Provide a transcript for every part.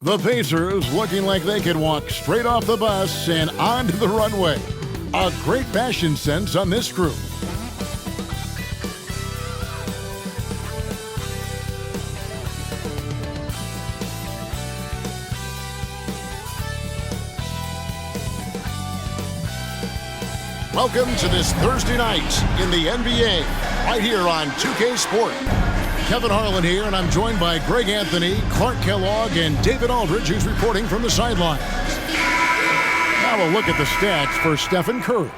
The Pacers looking like they could walk straight off the bus and onto the runway. A great fashion sense on this crew. Welcome to this Thursday night in the NBA, right here on 2K Sport. Kevin Harlan here, and I'm joined by Greg Anthony, Clark Kellogg, and David Aldridge, who's reporting from the sidelines. Now a look at the stats for Stephen Curry.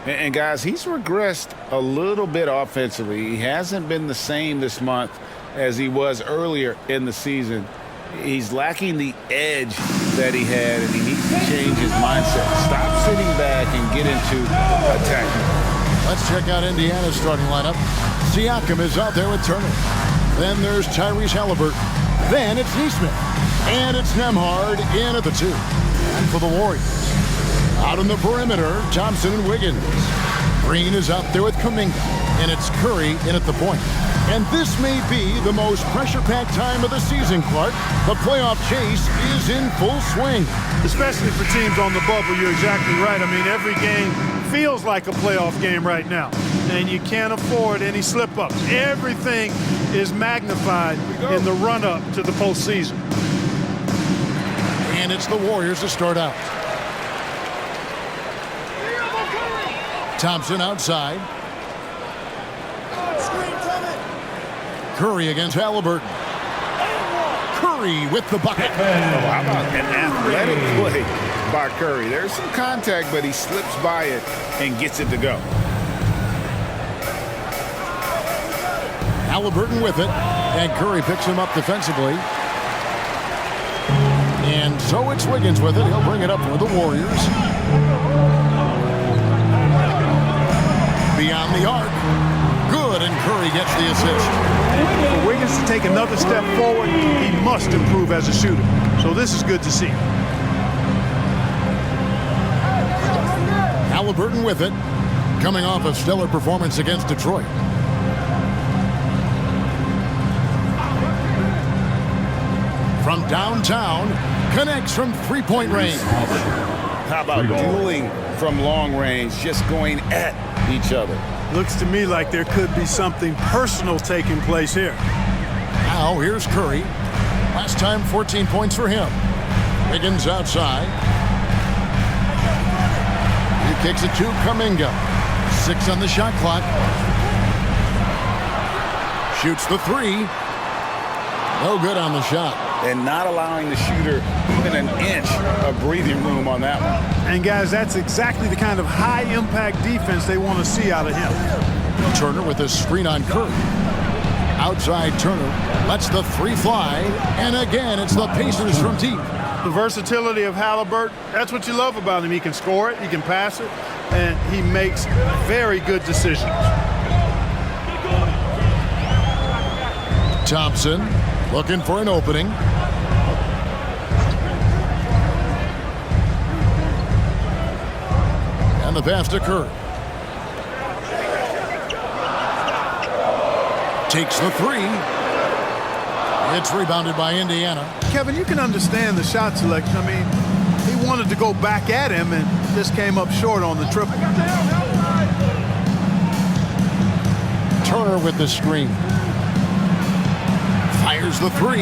And guys, he's regressed a little bit offensively. He hasn't been the same this month as he was earlier in the season. He's lacking the edge that he had, and he needs to change his mindset. Stop sitting back and get into attacking. Let's check out Indiana's starting lineup. Siakam is out there with Turner. Then there's Tyrese Halliburton. Then it's Neesmith. And it's Nembhard in at the 2. And for the Warriors, out on the perimeter, Thompson and Wiggins. Green is out there with Kuminga. And it's Curry in at the point. And this may be the most pressure-packed time of the season, Clark. The playoff chase is in full swing. Especially for teams on the bubble, you're exactly right. I mean, every game feels like a playoff game right now. And you can't afford any slip-ups. Everything is magnified in the run-up to the postseason. And it's the Warriors to start out. Thompson outside. Curry against Halliburton. Curry with the bucket. Oh, how about an athletic play by Curry? There's some contact, but he slips by it and gets it to go. Halliburton with it, and Curry picks him up defensively. And so it's Wiggins with it. He'll bring it up for the Warriors. Beyond the arc. Good, and Curry gets the assist. For Wiggins to take another step forward, he must improve as a shooter. So this is good to see. Halliburton with it, coming off a stellar performance against Detroit. From downtown, connects from three-point range. How about dueling from long range, just going at each other? Looks to me like there could be something personal taking place here. Now here's Curry. Last time 14 points for him. Wiggins outside. He kicks it to Kuminga. 6 on the shot clock. Shoots the 3. No good on the shot. And not allowing the shooter even an inch of breathing room on that one. And guys, that's exactly the kind of high-impact defense they want to see out of him. Turner with a screen on Curry. Outside Turner lets the 3 fly. And again, it's the Pacers from deep. The versatility of Halliburton, that's what you love about him. He can score it, he can pass it, and he makes very good decisions. Thompson looking for an opening. And the pass to Curry. Takes the 3. It's rebounded by Indiana. Kevin, you can understand the shot selection. I mean, he wanted to go back at him and just came up short on the triple. Turner with the screen. Fires the 3.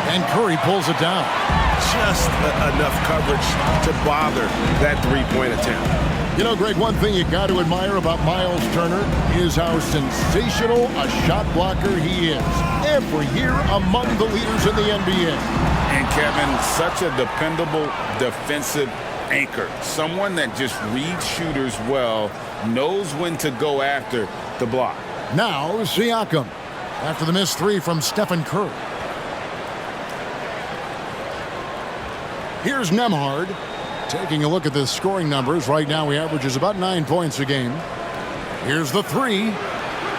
And Curry pulls it down. Just enough coverage to bother that three-point attempt. You know, Greg, one thing you got to admire about Miles Turner is how sensational a shot blocker he is. Every year among the leaders in the NBA. And Kevin, such a dependable defensive anchor. Someone that just reads shooters well, knows when to go after the block. Now Siakam after the missed 3 from Stephen Curry. Here's Nembhard. Taking a look at the scoring numbers, right now he averages about 9 points a game. Here's the 3.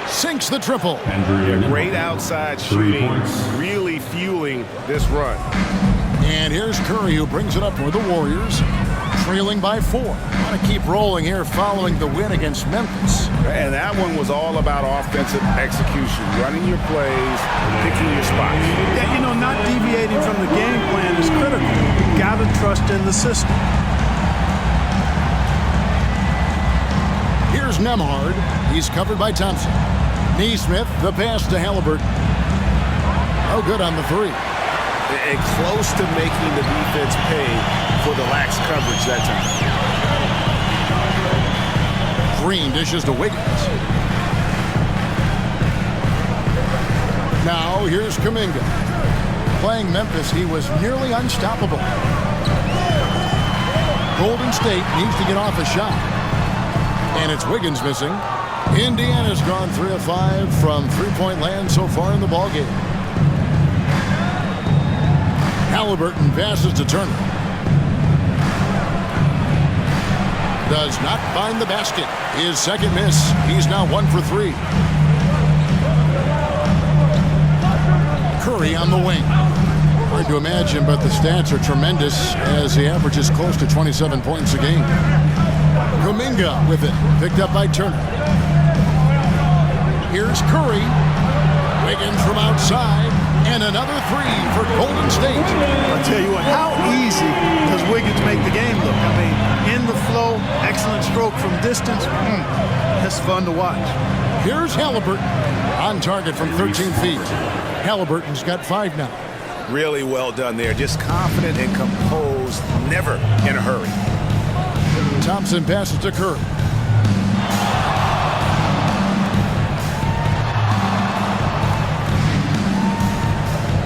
Sinks the triple. Great outside shooting, really fueling this run. And here's Curry, who brings it up for the Warriors. trailing by 4. Want to keep rolling here following the win against Memphis. And that one was all about offensive execution, running your plays, picking your spots. Yeah, you know, not deviating from the game plan is critical. You got to trust in the system. Here's Nemhard. He's covered by Thompson. Neesmith, the pass to Halliburton. Oh, good on the 3. And close to making the defense pay for the lax coverage that time. Green dishes to Wiggins. Now here's Kuminga. Playing Memphis, he was nearly unstoppable. Golden State needs to get off a shot. And it's Wiggins missing. Indiana's gone 3 of 5 from three-point land so far in the ballgame. Halliburton passes to Turner. Does not find the basket. His second miss. He's now 1 for 3. Curry on the wing. Hard to imagine, but the stats are tremendous as he averages close to 27 points a game. Kuminga with it. Picked up by Turner. Here's Curry. Wiggins from outside. And another 3 for Golden State. I'll tell you what, how easy does Wiggins make the game look? I mean, in the flow, excellent stroke from distance. That's fun to watch. Here's Halliburton on target from 13 feet. Halliburton's got 5 now. Really well done there. Just confident and composed, never in a hurry. Thompson passes to Curry.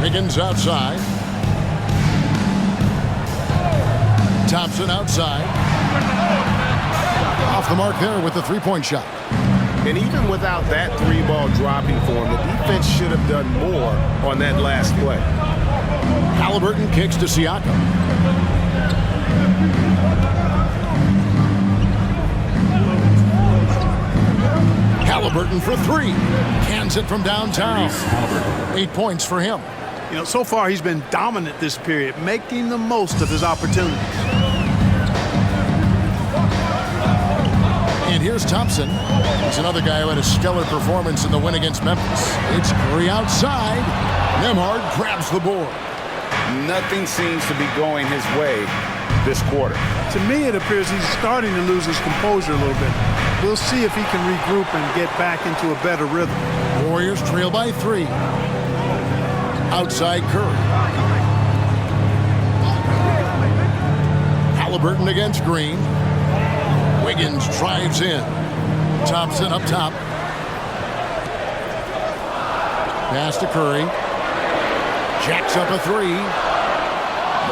Wiggins outside. Thompson outside. Off the mark there with the three-point shot. And even without that 3-ball dropping for him, the defense should have done more on that last play. Halliburton kicks to Siakam. Halliburton for 3. Cans it from downtown. 8 points for him. You know, so far he's been dominant this period, making the most of his opportunities. And here's Thompson. He's another guy who had a stellar performance in the win against Memphis. It's Curry outside. Nemhard grabs the board. Nothing seems to be going his way this quarter. To me, it appears he's starting to lose his composure a little bit. We'll see if he can regroup and get back into a better rhythm. Warriors trail by 3. Outside Curry. Halliburton against Green. Wiggins drives in. Thompson up top. Pass to Curry. Jacks up a 3.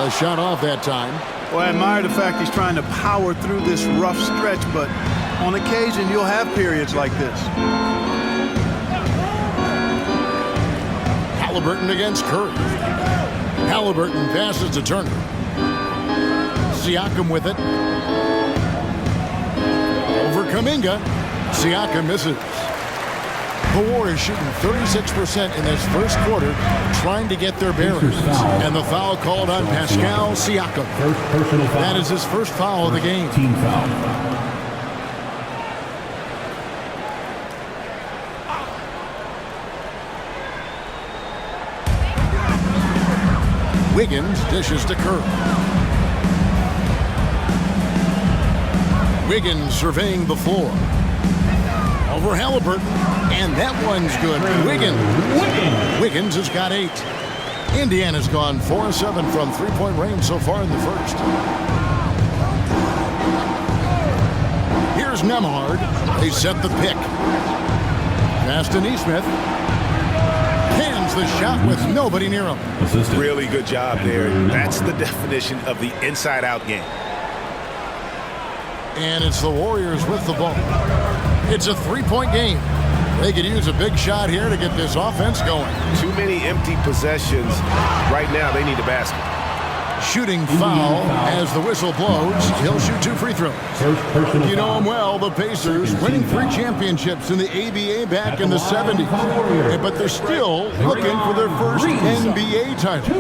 The shot off that time. Well, I admire the fact he's trying to power through this rough stretch, but on occasion you'll have periods like this. Halliburton against Curry. Halliburton passes to Turner. Siakam with it. Over Kuminga. Siakam misses. The Warriors shooting 36% in this first quarter, trying to get their bearings. And the foul called on Pascal Siakam. That is his first foul of the game. Team foul. Wiggins dishes to Curry. Wiggins surveying the floor. Over Halliburton, and that one's good. Wiggins has got 8. Indiana's gone 4-7 from three-point range so far in the first. Here's Nemhard. They set the pick. Pass to Neesmith. Hands the shot with nobody near him. Really good job there. That's the definition of the inside-out game. And it's the Warriors with the ball. It's a three-point game. They could use a big shot here to get this offense going. Too many empty possessions. Right now, they need a basket. Shooting foul as the whistle blows. He'll shoot 2 free throws. You know him well, the Pacers, winning 3 championships in the ABA back in the 70s. But they're still looking for their first NBA title.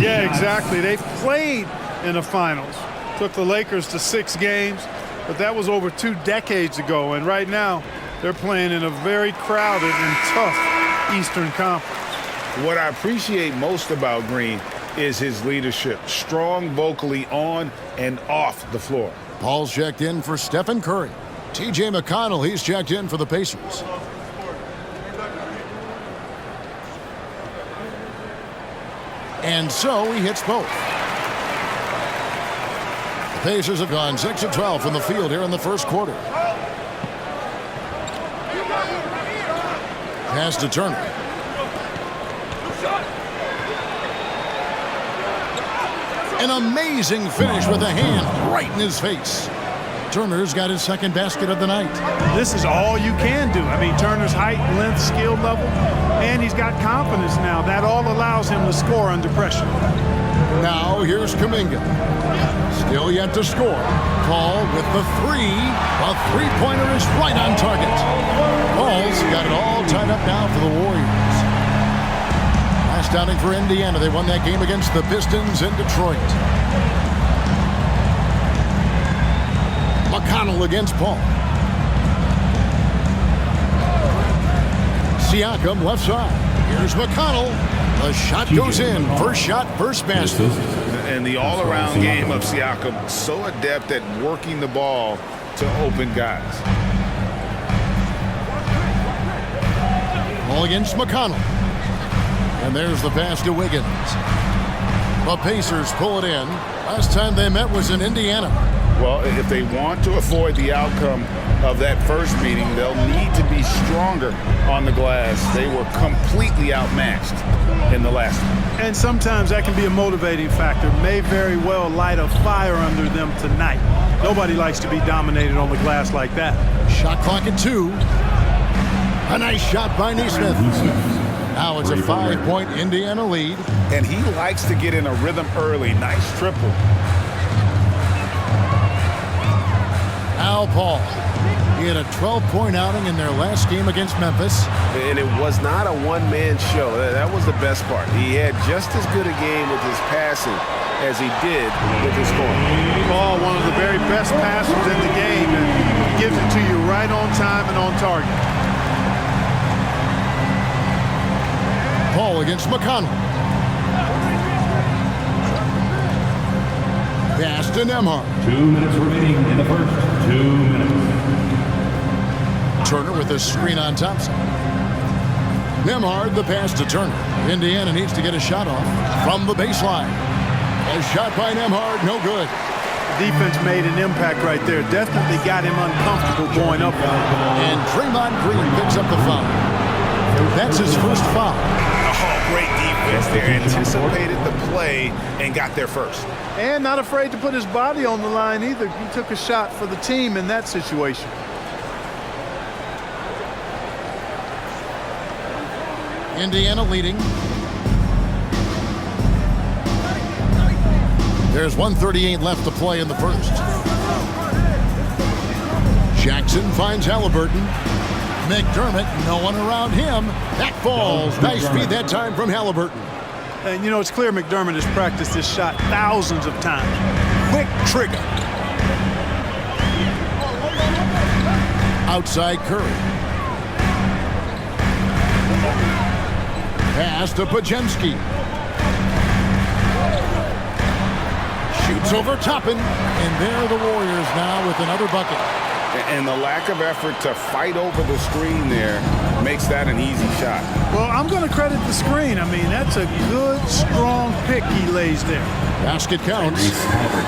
Yeah, exactly. They've played in the finals, Took the Lakers to 6 games, but that was over 2 decades ago. And right now, they're playing in a very crowded and tough Eastern Conference. What I appreciate most about Green is his leadership. Strong vocally on and off the floor. Paul's checked in for Stephen Curry. T.J. McConnell, he's checked in for the Pacers. And so he hits both. The Pacers have gone 6 of 12 from the field here in the first quarter. Pass to Turner. An amazing finish with a hand right in his face. Turner's got his second basket of the night. This is all you can do. I mean, Turner's height, length, skill level, and he's got confidence now. That all allows him to score under pressure. Now here's Kuminga. Still yet to score. Paul with the three. A three-pointer is right on target. Paul's got it all tied up now for the Warriors. Last outing for Indiana. They won that game against the Pistons in Detroit. McConnell against Paul. Siakam left side. Here's McConnell. The shot goes in. First shot, first basket. And the all-around game of Siakam, so adept at working the ball to open guys. Ball against McConnell. And there's the pass to Wiggins. The Pacers pull it in. Last time they met was in Indiana. Well, if they want to avoid the outcome of that first meeting, they'll need to be stronger on the glass. They were completely outmatched in the last one. And sometimes that can be a motivating factor. May very well light a fire under them tonight. Nobody likes to be dominated on the glass like that. Shot clock at 2. A nice shot by Nesmith. Now it's a 5-point Indiana lead. And he likes to get in a rhythm early. Nice triple. Al Paul. He had a 12-point outing in their last game against Memphis. And it was not a one-man show. That was the best part. He had just as good a game with his passing as he did with his scoring. Paul, one of the very best passers in the game, and he gives it to you right on time and on target. Paul against McConnell. Pass to Nembhard. 2 minutes remaining in the first. 2 minutes. Turner with a screen on Thompson. Nembhard, the pass to Turner. Indiana needs to get a shot off from the baseline. A shot by Nembhard, no good. Defense made an impact right there. Definitely got him uncomfortable going up. And Draymond Green picks up the foul. That's his first foul. Oh, great defense there. Anticipated the play and got there first. And not afraid to put his body on the line either. He took a shot for the team in that situation. Indiana leading. There's 1:38 left to play in the first. Jackson finds Halliburton. McDermott, no one around him. That falls. Nice feed that time from Halliburton. And, you know, it's clear McDermott has practiced this shot thousands of times. Quick trigger. Outside Curry. Pass to Pajemski. Shoots over Toppin. And there are the Warriors now with another bucket. And the lack of effort to fight over the screen there makes that an easy shot. Well, I'm going to credit the screen. I mean, that's a good, strong pick he lays there. Basket counts.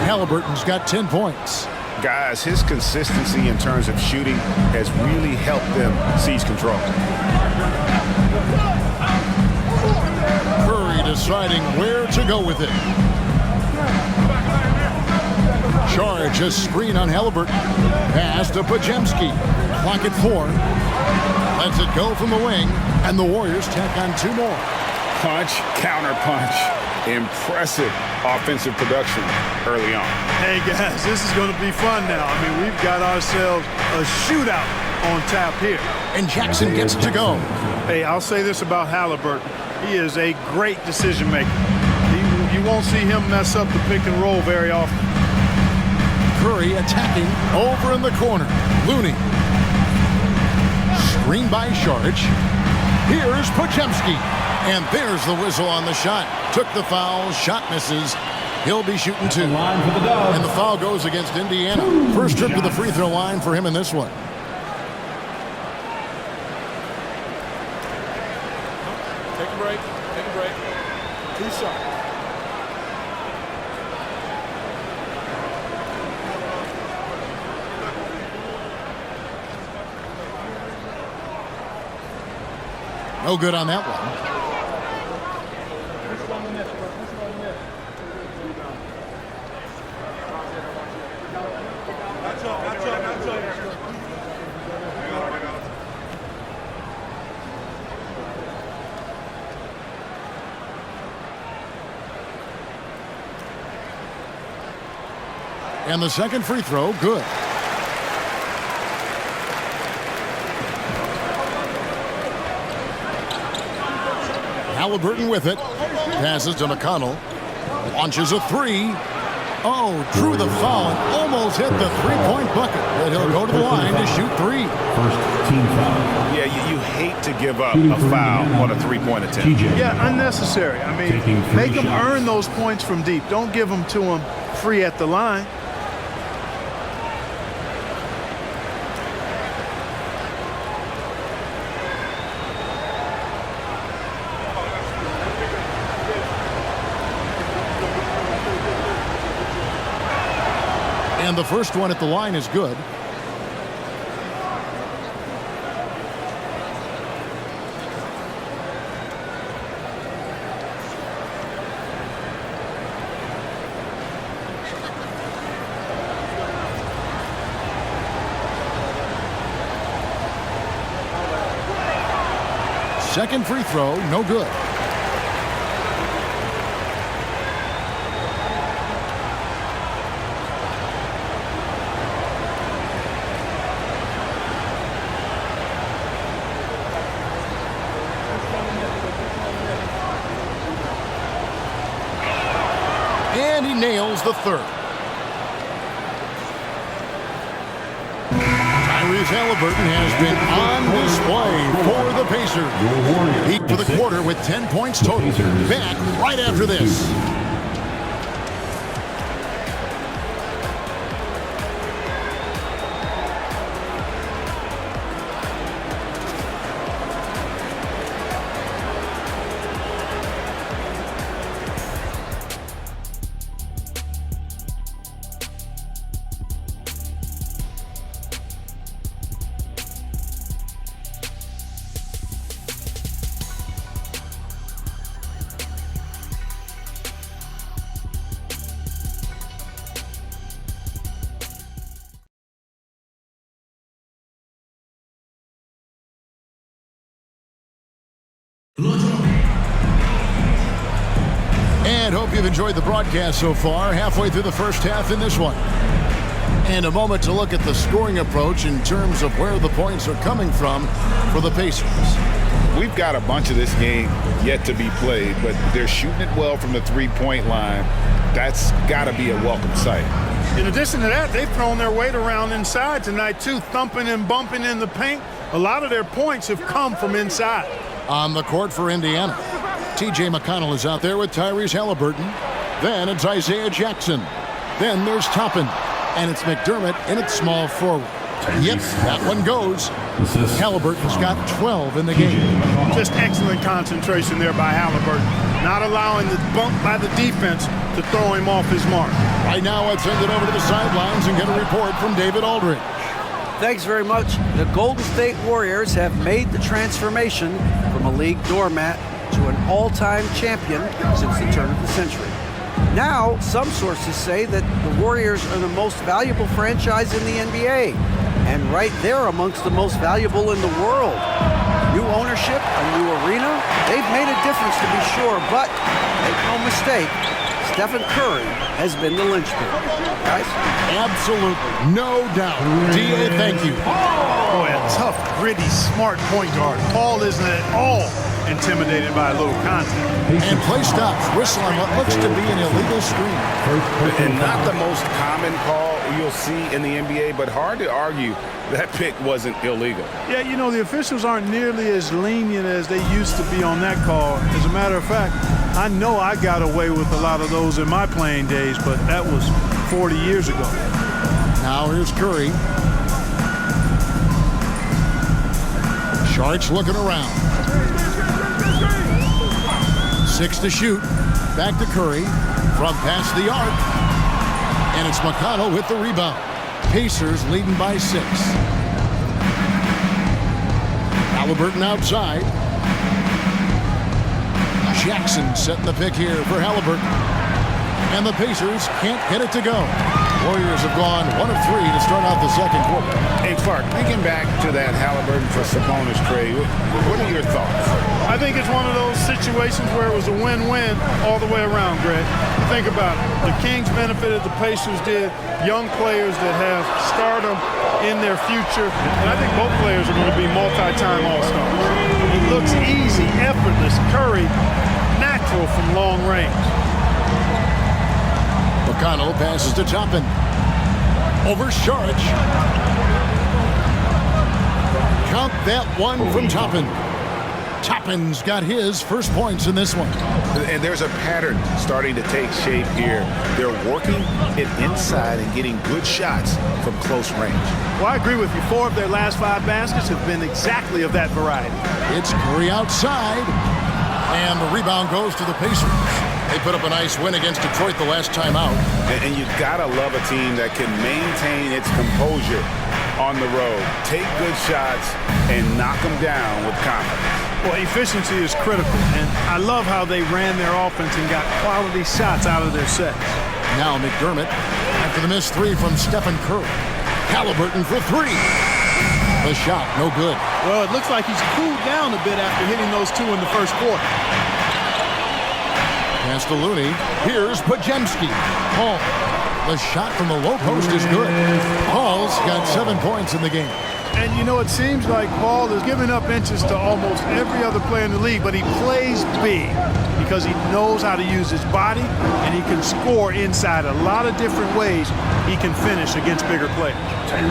Halliburton's got 10 points. Guys, his consistency in terms of shooting has really helped them seize control. Curry deciding where to go with it. Charge a screen on Halliburton. Pass to Pajemski. Clock at 4. Lets it go from the wing. And the Warriors tack on 2 more. Punch, counter punch. Impressive offensive production early on. Hey, guys, this is going to be fun now. I mean, we've got ourselves a shootout on tap here. And Jackson gets to go. Hey, I'll say this about Halliburton. He is a great decision maker. You won't see him mess up the pick and roll very often. Curry attacking over in the corner. Looney. Screen by Sharich. Here's Podziemski. And there's the whistle on the shot. Took the foul. Shot misses. He'll be shooting two. And the foul goes against Indiana. First trip to the free throw line for him in this one. Take a break. Take a break. 2 shots. No good on that one. And the second free throw, good. Halliburton with it. Passes to McConnell. Launches a three. Oh, drew the foul and almost hit the three-point bucket. But he'll go to the line to shoot three. First team foul. Yeah, you hate to give up a foul on a three-point attempt. Yeah, unnecessary. I mean, make them earn those points from deep. Don't give them to them free at the line. And the first one at the line is good. Second free throw, no good. And he nails the third. Tyrese Halliburton has been on display for the Pacers. Heat for the quarter with 10 points total. Back right after this. And hope you've enjoyed the broadcast so far. Halfway through the first half in this one. And a moment to look at the scoring approach in terms of where the points are coming from for the Pacers. We've got a bunch of this game yet to be played, but they're shooting it well from the three-point line. That's got to be a welcome sight. In addition to that, they've thrown their weight around inside tonight, too, thumping and bumping in the paint. A lot of their points have come from inside. On the court for Indiana, T.J. McConnell is out there with Tyrese Halliburton. Then it's Isaiah Jackson. Then there's Toppin. And it's McDermott in its small forward. Yep, that one goes. Halliburton's got 12 in the game. Just excellent concentration there by Halliburton. Not allowing the bump by the defense to throw him off his mark. Right now, let's send it over to the sidelines and get a report from David Aldridge. Thanks very much. The Golden State Warriors have made the transformation from a league doormat to an all-time champion since the turn of the century. Now, some sources say that the Warriors are the most valuable franchise in the NBA, and right there amongst the most valuable in the world. New ownership, a new arena, they've made a difference to be sure, but make no mistake, Stephen Curry has been the linchpin. Guys? Absolutely, no doubt. D.A., thank you. Boy, a tough, gritty, smart point guard. Paul isn't at all intimidated by a little contact. And play stops. Whistle on what looks to be an illegal screen. And not the most common call you'll see in the NBA, but hard to argue that pick wasn't illegal. Yeah, you know, the officials aren't nearly as lenient as they used to be on that call. As a matter of fact, I know I got away with a lot of those in my playing days, but that was 40 years ago. Now here's Curry. Sharks looking around. 6 to shoot. Back to Curry. From past the arc. And it's McConnell with the rebound. Pacers leading by 6. Halliburton outside. Jackson setting the pick here for Halliburton. And the Pacers can't get it to go. Warriors have gone 1 of 3 to start out the second quarter. Hey, Clark, thinking back to that Halliburton for Sabonis trade, what are your thoughts? I think it's one of those situations where it was a win-win all the way around, Greg. Think about it. The Kings benefited, the Pacers did. Young players that have stardom in their future. And I think both players are going to be multi-time All-Stars. It looks easy, effortless. Curry, natural from long range. McConnell passes to Toppin. Over Sharich. Count that one from Toppin. Toppin's got his first points in this one. And there's a pattern starting to take shape here. They're working it inside and getting good shots from close range. Well, I agree with you. 4 of their last 5 baskets have been exactly of that variety. It's Curry outside. And the rebound goes to the Pacers. They put up a nice win against Detroit the last time out. And you've got to love a team that can maintain its composure on the road, take good shots, and knock them down with confidence. Well, efficiency is critical, and I love how they ran their offense and got quality shots out of their sets. Now McDermott after the missed 3 from Stephen Curry. Halliburton for 3. The shot, no good. Well, it looks like he's cooled down a bit after hitting those 2 in the first quarter. Pass to Looney. Here's Podziemski. Hall. The shot from the low post is good. Hall's got 7 points in the game. And, you know, it seems like Paul is giving up inches to almost every other player in the league, but he plays big because he knows how to use his body, and he can score inside a lot of different ways. He can finish against bigger players.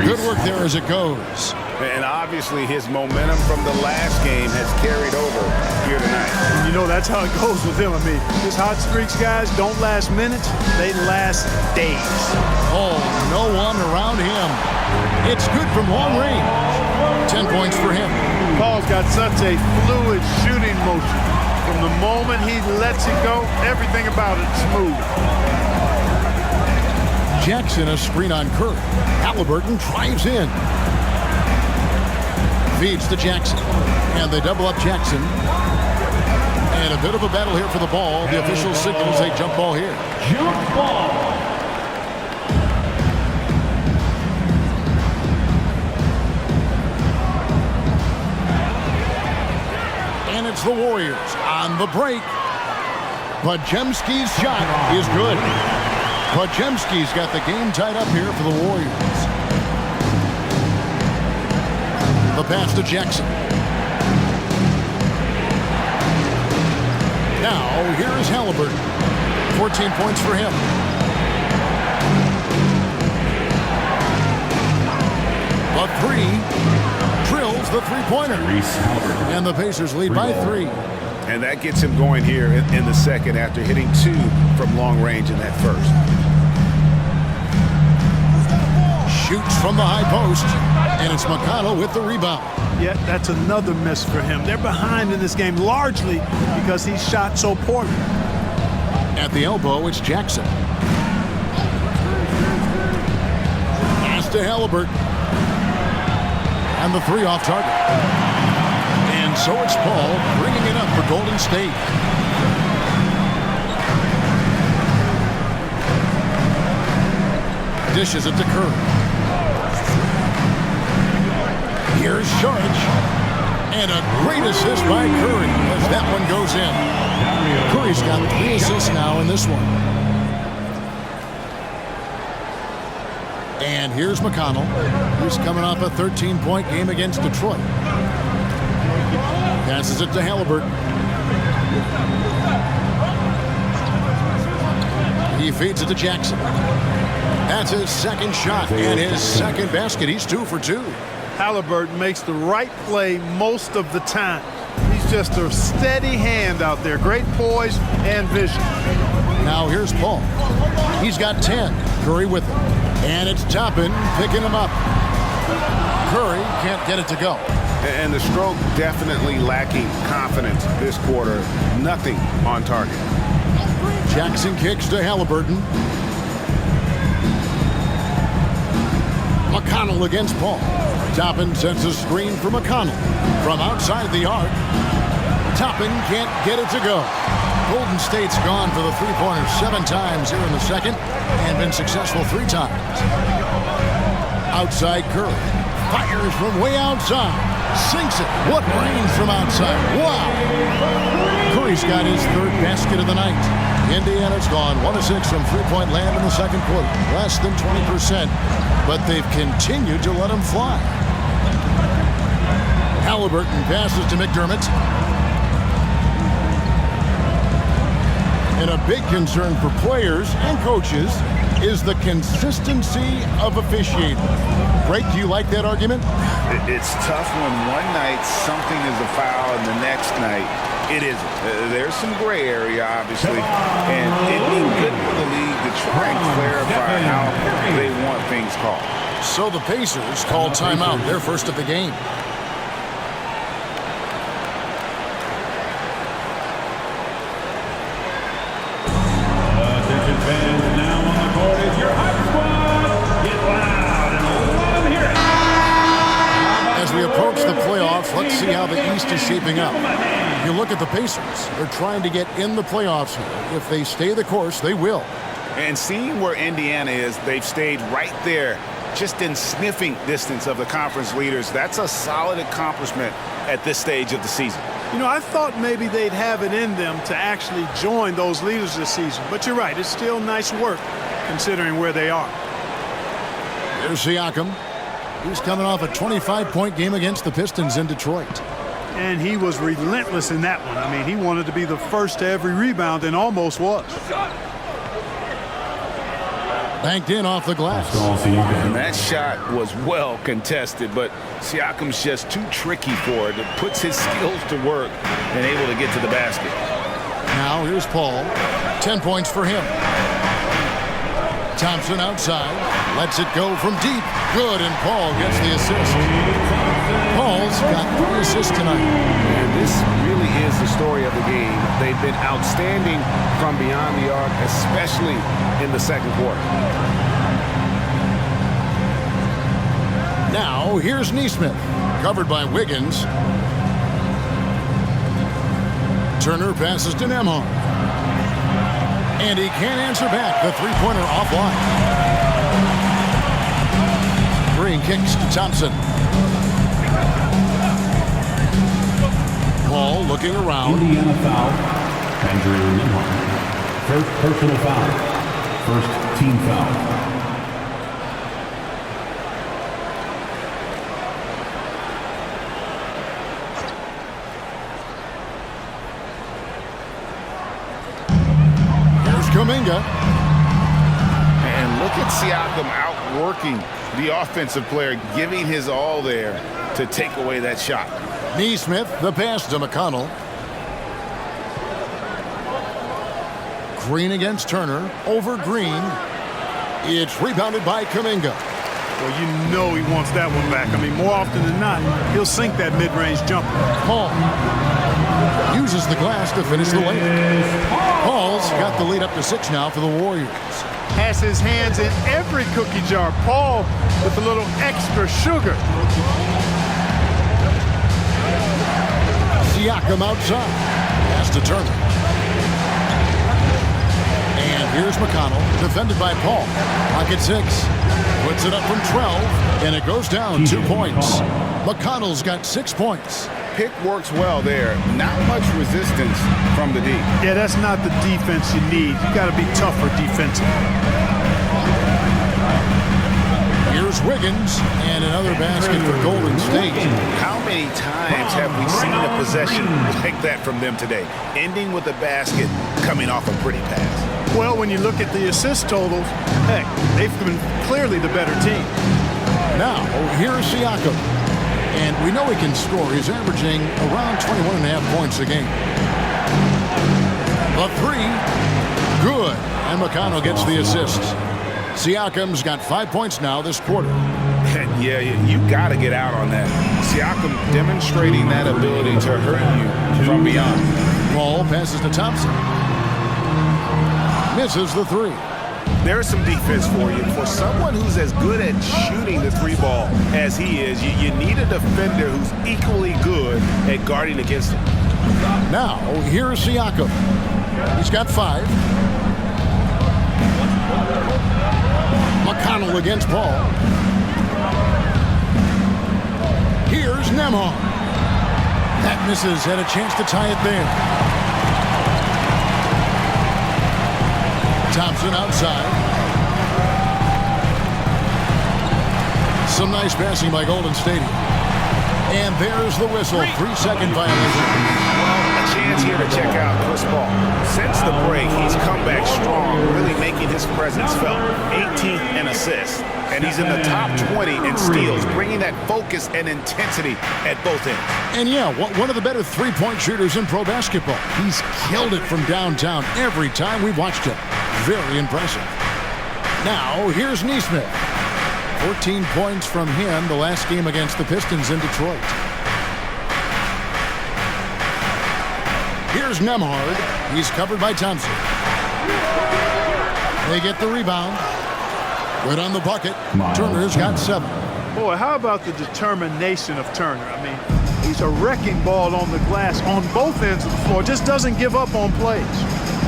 Good work there as it goes. And obviously his momentum from the last game has carried over here tonight. You know, that's how it goes with him. I mean, his hot streaks, guys, don't last minutes. They last days. Oh, no one around him. It's good from long range. 10 points for him. Paul's got such a fluid shooting motion. From the moment he lets it go, everything about it's smooth. Jackson a screen on Curry. Halliburton drives in. Feeds to Jackson. And they double up Jackson. And a bit of a battle here for the ball. The official signals a jump ball here. Jump ball. And it's the Warriors on the break. Podziemski's shot is good. Podziemski's got the game tied up here for the Warriors. The pass to Jackson. Now, here is Halliburton. 14 points for him. The 3 drills the 3-pointer. And the Pacers lead by 3. And that gets him going here in the second after hitting 2 from long range in that first. Shoots from the high post, and it's McConnell with the rebound. Yeah, that's another miss for him. They're behind in this game largely because he shot so poorly. At the elbow, it's Jackson. Pass to Halliburton. And the 3 off target. And so it's Paul bringing it up for Golden State. Dishes it to Curry. Here's Sharich. And a great assist by Curry as that one goes in. Curry's got 3 assists now in this one. And here's McConnell. He's coming off a 13-point game against Detroit. Passes it to Halliburton. He feeds it to Jackson. That's his second shot and his second basket. He's 2 for 2. Halliburton makes the right play most of the time. He's just a steady hand out there. Great poise and vision. Now here's Paul. He's got 10. Curry with him. And it's Toppin picking him up. Curry can't get it to go. And the stroke definitely lacking confidence this quarter. Nothing on target. Jackson kicks to Halliburton. McConnell against Paul. Toppin sends a screen for McConnell from outside the arc. Toppin can't get it to go. Golden State's gone for the three-pointer 7 times here in the second and been successful 3 times. Outside Curry. Fires from way outside. Sinks it. What range from outside. Wow. Curry's got his 3rd basket of the night. Indiana's gone 1 of 6 from three-point land in the second quarter. Less than 20%, but they've continued to let him fly. Halliburton passes to McDermott. And a big concern for players and coaches is the consistency of officiating. Greg, do you like that argument? It's tough when one night something is a foul and the next night it isn't. There's some gray area, obviously, and it'd be good for the league to try and clarify how they want things called. So the Pacers call timeout, their first of the game. Attention fans, now on the court is your hot squad. Get loud and let them hear it. As we approach the playoffs, let's see how the East is shaping up. You look at the Pacers. They're trying to get in the playoffs here. If they stay the course, they will. And seeing where Indiana is, they've stayed right there, just in sniffing distance of the conference leaders. That's a solid accomplishment at this stage of the season. You know, I thought maybe they'd have it in them to actually join those leaders this season. But you're right, it's still nice work considering where they are. Here's Siakam. He's coming off a 25-point game against the Pistons in Detroit. And he was relentless in that one. I mean, he wanted to be the first to every rebound and almost was. Banked in off the glass. And that shot was well contested, but Siakam's just too tricky for it. It puts his skills to work and able to get to the basket. Now here's Paul. 10 points for him. Thompson outside. Lets it go from deep. Good, and Paul gets the assist. Paul's got 3 assists tonight. And this really is the story of the game. They've been outstanding from beyond the arc, especially in the second quarter. Now, here's Neesmith, covered by Wiggins. Turner passes to Nembhard. And he can't answer back. The three-pointer offline. Green kicks to Thompson. Paul looking around. Indiana foul. Andrew Nembhard. First personal foul. First team foul. Kuminga. And look at Siakam outworking the offensive player, giving his all there to take away that shot. Neesmith, the pass to McConnell. Green against Turner. Over Green. It's rebounded by Kuminga. Well, you know he wants that one back. I mean, more often than not, he'll sink that mid-range jumper. Paul uses the glass to finish the layup. Paul's got the lead up to 6 now for the Warriors. Has his hands in every cookie jar. Paul with a little extra sugar. Siakam outside. Pass to Turner. And here's McConnell, defended by Paul. Pocket 6. Puts it up from 12, and it goes down 2 points. McConnell's got 6 points. Pick works well there. Not much resistance from the D. Yeah, that's not the defense you need. You got to be tougher defensively. Here's Here's Wiggins, and another basket for Golden State. How many times have we seen a possession like that from them today, ending with a basket coming off a pretty pass? Well, when you look at the assist totals, heck, they've been clearly the better team. Now, here's Siakam. And we know he can score. He's averaging around 21.5 points a game. A three. Good. And McConnell gets the assist. Siakam's got 5 points now this quarter. Yeah, you got to get out on that. Siakam demonstrating that ability to hurt you from beyond. Ball passes to Thompson. Misses the three. There's some defense for you. For someone who's as good at shooting the three ball as he is, you need a defender who's equally good at guarding against him. Now, here's Siakam. He's got 5. McConnell against Paul. Here's Nembhard. That misses. Had a chance to tie it there. Thompson outside. Some nice passing by Golden State. And there's the whistle. 3-second violation. A chance here to check out Chris Paul. Since the break, he's come back strong, really making his presence felt. 18th in assists, and he's in the top 20 in steals, bringing that focus and intensity at both ends. And yeah, one of the better three-point shooters in pro basketball. He's killed it from downtown every time we've watched him. Very impressive. Now, here's Nesmith. 14 points from him the last game against the Pistons in Detroit. Here's Nembhard. He's covered by Thompson. They get the rebound. Good on the bucket. Turner's got 7. Boy, how about the determination of Turner? I mean, he's a wrecking ball on the glass on both ends of the floor. Just doesn't give up on plays.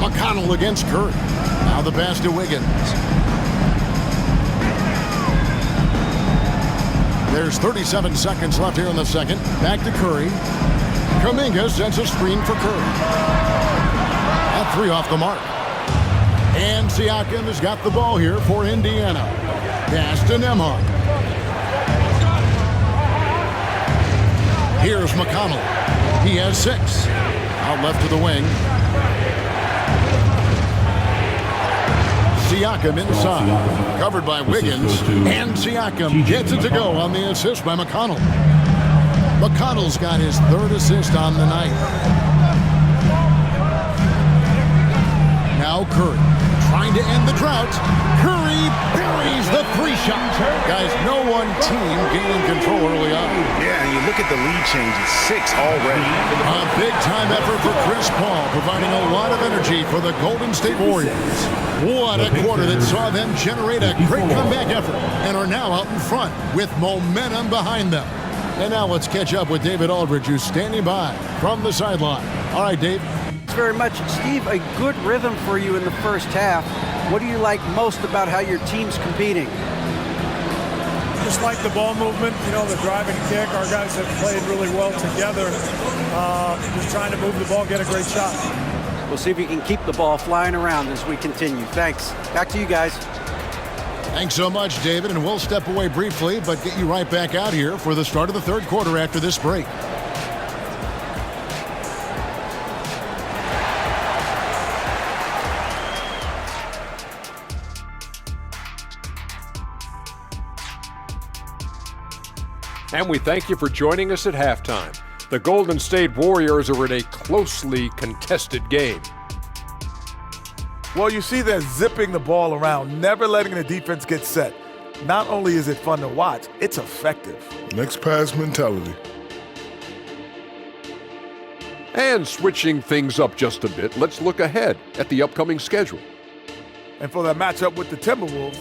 McConnell against Curry. Now the pass to Wiggins. There's 37 seconds left here in the second. Back to Curry. Kuminga sends a screen for Curry. That 3 off the mark. And Siakam has got the ball here for Indiana. Pass to Nembhard. Here's McConnell. He has 6. Out left to the wing. Siakam inside. Covered by Wiggins. And Siakam gets it to go on the assist by McConnell. McConnell's got his 3rd assist on the night. Now Curry trying to end the drought. Curry buries the 3-shot. Guys, no one team gaining control early on. Yeah, and you look at the lead changes, 6 already. A big-time effort for Chris Paul, providing a lot of energy for the Golden State Warriors. What a quarter that saw them generate a great comeback effort and are now out in front with momentum behind them. And now let's catch up with David Aldridge, who's standing by from the sideline. All right, Dave. Thanks very much. Steve, a good rhythm for you in the first half. What do you like most about how your team's competing? Just like the ball movement, you know, the drive and kick. Our guys have played really well together. Just trying to move the ball, get a great shot. We'll see if you can keep the ball flying around as we continue. Thanks. Back to you guys. Thanks so much, David, and we'll step away briefly, but get you right back out here for the start of the third quarter after this break. And we thank you for joining us at halftime. The Golden State Warriors are in a closely contested game. Well, you see they're zipping the ball around, never letting the defense get set. Not only is it fun to watch, it's effective. Next pass mentality. And switching things up just a bit, let's look ahead at the upcoming schedule. And for that matchup with the Timberwolves,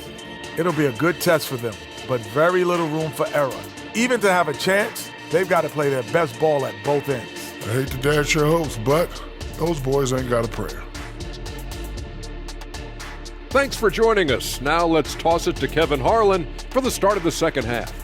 it'll be a good test for them, but very little room for error. Even to have a chance, they've got to play their best ball at both ends. I hate to dash your hopes, but those boys ain't got a prayer. Thanks for joining us. Now let's toss it to Kevin Harlan for the start of the second half.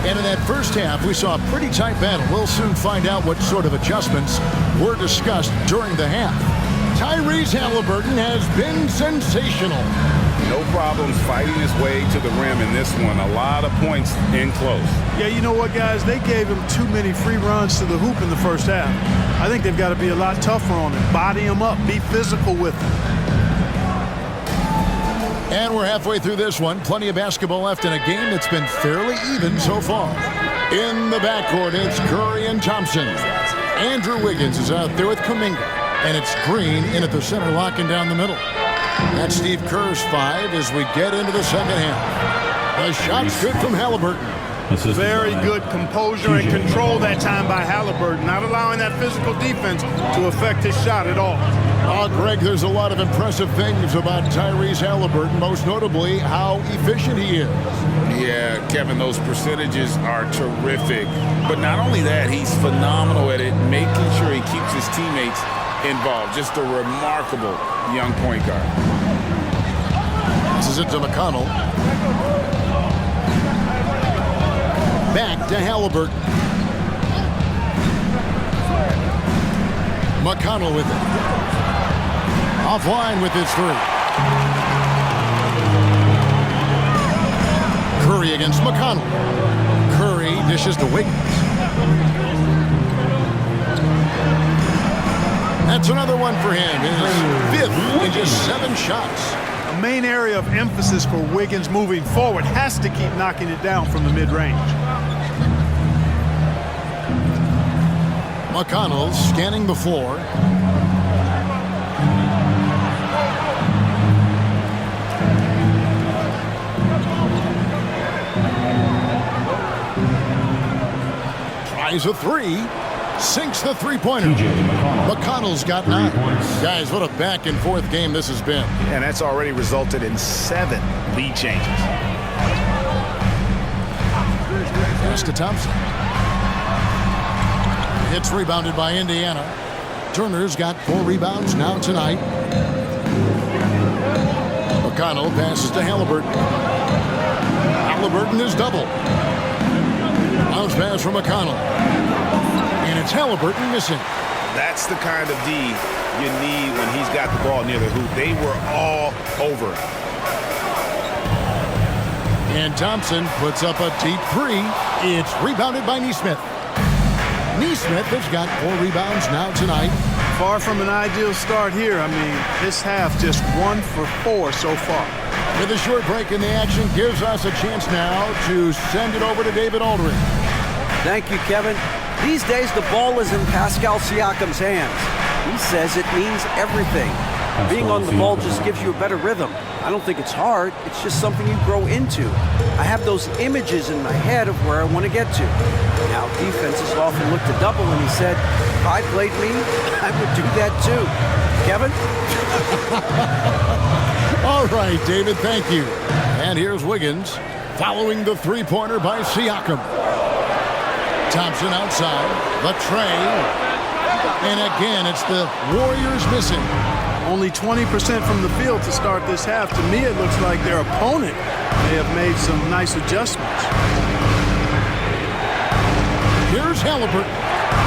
And in that first half, we saw a pretty tight battle. We'll soon find out what sort of adjustments were discussed during the half. Tyrese Halliburton has been sensational. No problems fighting his way to the rim in this one. A lot of points in close. Yeah, you know what, guys? They gave him too many free runs to the hoop in the first half. I think they've got to be a lot tougher on him. Body him up. Be physical with him. And we're halfway through this one. Plenty of basketball left in a game that's been fairly even so far. In the backcourt, it's Curry and Thompson. Andrew Wiggins is out there with Kuminga. And it's Green in at the center, locking down the middle. That's Steve Kerr's 5 as we get into the second half. The shot's good from Halliburton. Very good composure and control that time by Halliburton, not allowing that physical defense to affect his shot at all. Greg, there's a lot of impressive things about Tyrese Halliburton, most notably how efficient he is. Yeah, Kevin, those percentages are terrific. But not only that, he's phenomenal at it, making sure he keeps his teammates involved. Just a remarkable young point guard. This is it to McConnell. Back to Halliburton. McConnell with it. Offline with his 3. Curry against McConnell. Curry dishes to Wiggins. That's another one for him. His 5th in just 7 shots. A main area of emphasis for Wiggins moving forward has to keep knocking it down from the mid-range. McConnell scanning the floor. Tries a 3. Sinks the three-pointer. McConnell's got 9. Guys, what a back-and-forth game this has been. And that's already resulted in 7 lead changes. Pass to Thompson. It's rebounded by Indiana. Turner's got 4 rebounds now tonight. McConnell passes to Halliburton. Halliburton is double. Bounce pass from McConnell. And it's Halliburton missing. That's the kind of D you need when he's got the ball near the hoop. They were all over it. And Thompson puts up a deep 3. It's rebounded by Nesmith. Nesmith has got 4 rebounds now tonight. Far from an ideal start here. I mean, this half just 1 for 4 so far. With a short break in the action gives us a chance now to send it over to David Aldridge. Thank you, Kevin. These days, the ball is in Pascal Siakam's hands. He says it means everything. Being on the ball just gives you a better rhythm. I don't think it's hard. It's just something you grow into. I have those images in my head of where I want to get to. Now, defenses often look to double, and he said, if I played me, I would do that too. Kevin? All right, David, thank you. And here's Wiggins following the three-pointer by Siakam. Thompson outside, the tray, and again, it's the Warriors missing. Only 20% from the field to start this half. To me, it looks like their opponent may have made some nice adjustments. Here's Halliburton.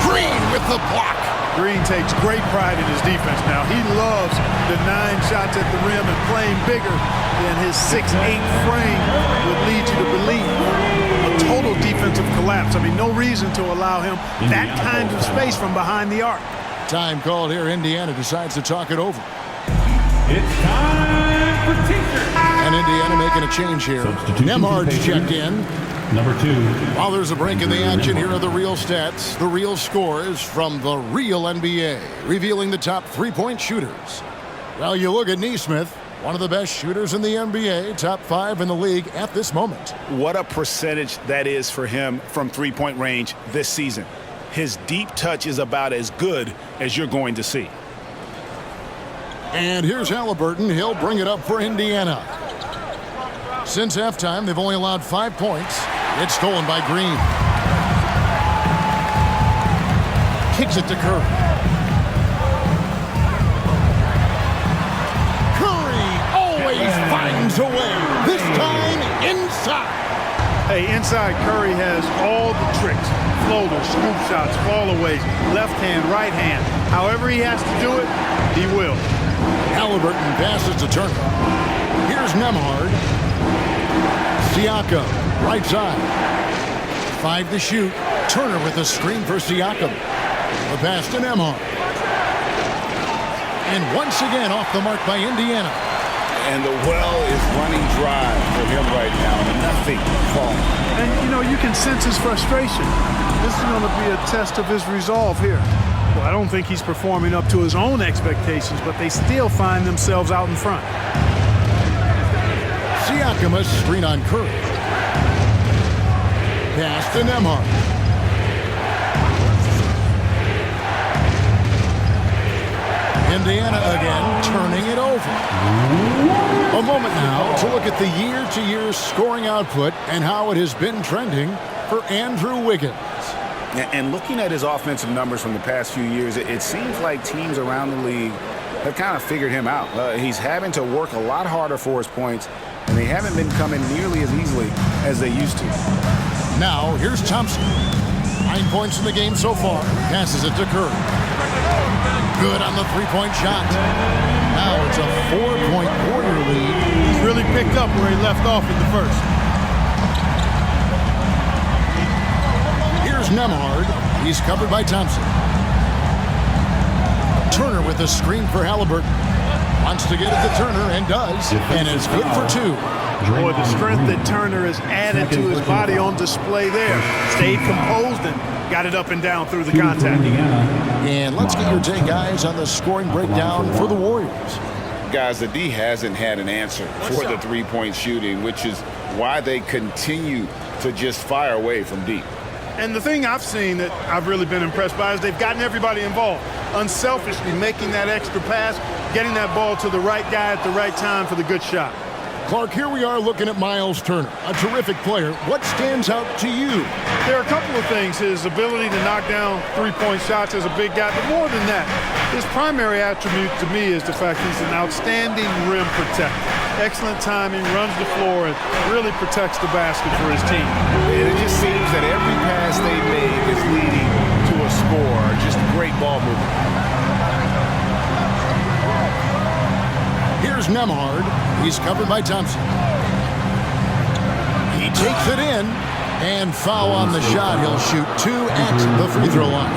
Green with the block. Green takes great pride in his defense now. He loves the 9 shots at the rim and playing bigger than his 6'8" frame would lead you to believe. A total defensive collapse. I mean, no reason to allow him that kind of space from behind the arc. Time called here. Indiana decides to talk it over. It's time for teachers. And Indiana making a change here. Nemhard's checked in. Number 2. While there's a break in the action, here are the real stats, the real scores from the real NBA, revealing the top three-point shooters. Well, you look at Nesmith, one of the best shooters in the NBA, top 5 in the league at this moment. What a percentage that is for him from three-point range this season. His deep touch is about as good as you're going to see. And here's Halliburton. He'll bring it up for Indiana. Since halftime, they've only allowed 5 points. It's stolen by Green. Kicks it to Curry. Curry always finds a way. This time inside. Hey, inside Curry has all the tricks. Floaters, scoop shots, fallaways, left hand, right hand. However he has to do it, he will. Halliburton passes to Turner. Here's Nembhard. Siakam, right side. 5 to shoot. Turner with a screen for Siakam. The pass to Nembhard. And once again off the mark by Indiana. And the well is running dry for him right now. Nothing falling. And, you know, you can sense his frustration. This is going to be a test of his resolve here. Well, I don't think he's performing up to his own expectations, but they still find themselves out in front. Siakam a screen on Curry. Pass to Nembhard. Indiana again turning it over. A moment now to look at the year-to-year scoring output and how it has been trending for Andrew Wiggins. And looking at his offensive numbers from the past few years, it seems like teams around the league have kind of figured him out. He's having to work a lot harder for his points, and they haven't been coming nearly as easily as they used to. Now, here's Thompson. 9 points in the game so far. Passes it to Curry. Good on the three-point shot. Now it's a 4-point Warrior lead. He's really picked up where he left off in the first. Here's Nembhard. He's covered by Thompson. Turner with a screen for Halliburton. Wants to get it to Turner and does. And it's good for 2. Boy, the strength that Turner has added to his body on display there. Stayed composed and got it up and down through the contact. And let's get your take, guys, on the scoring breakdown for the Warriors. Guys, the D hasn't had an answer for the three-point shooting, which is why they continue to just fire away from deep. And the thing I've seen that I've really been impressed by is they've gotten everybody involved. Unselfishly making that extra pass, getting that ball to the right guy at the right time for the good shot. Clark, here we are looking at Miles Turner, a terrific player. What stands out to you? There are a couple of things. His ability to knock down three-point shots as a big guy, but more than that, his primary attribute to me is the fact he's an outstanding rim protector. Excellent timing, runs the floor, and really protects the basket for his team. And it just seems that every pass they make is leading to a score. Just great ball movement. Here's Nembhard. He's covered by Thompson. He takes it in, and foul on the shot. He'll shoot 2 at the free throw line.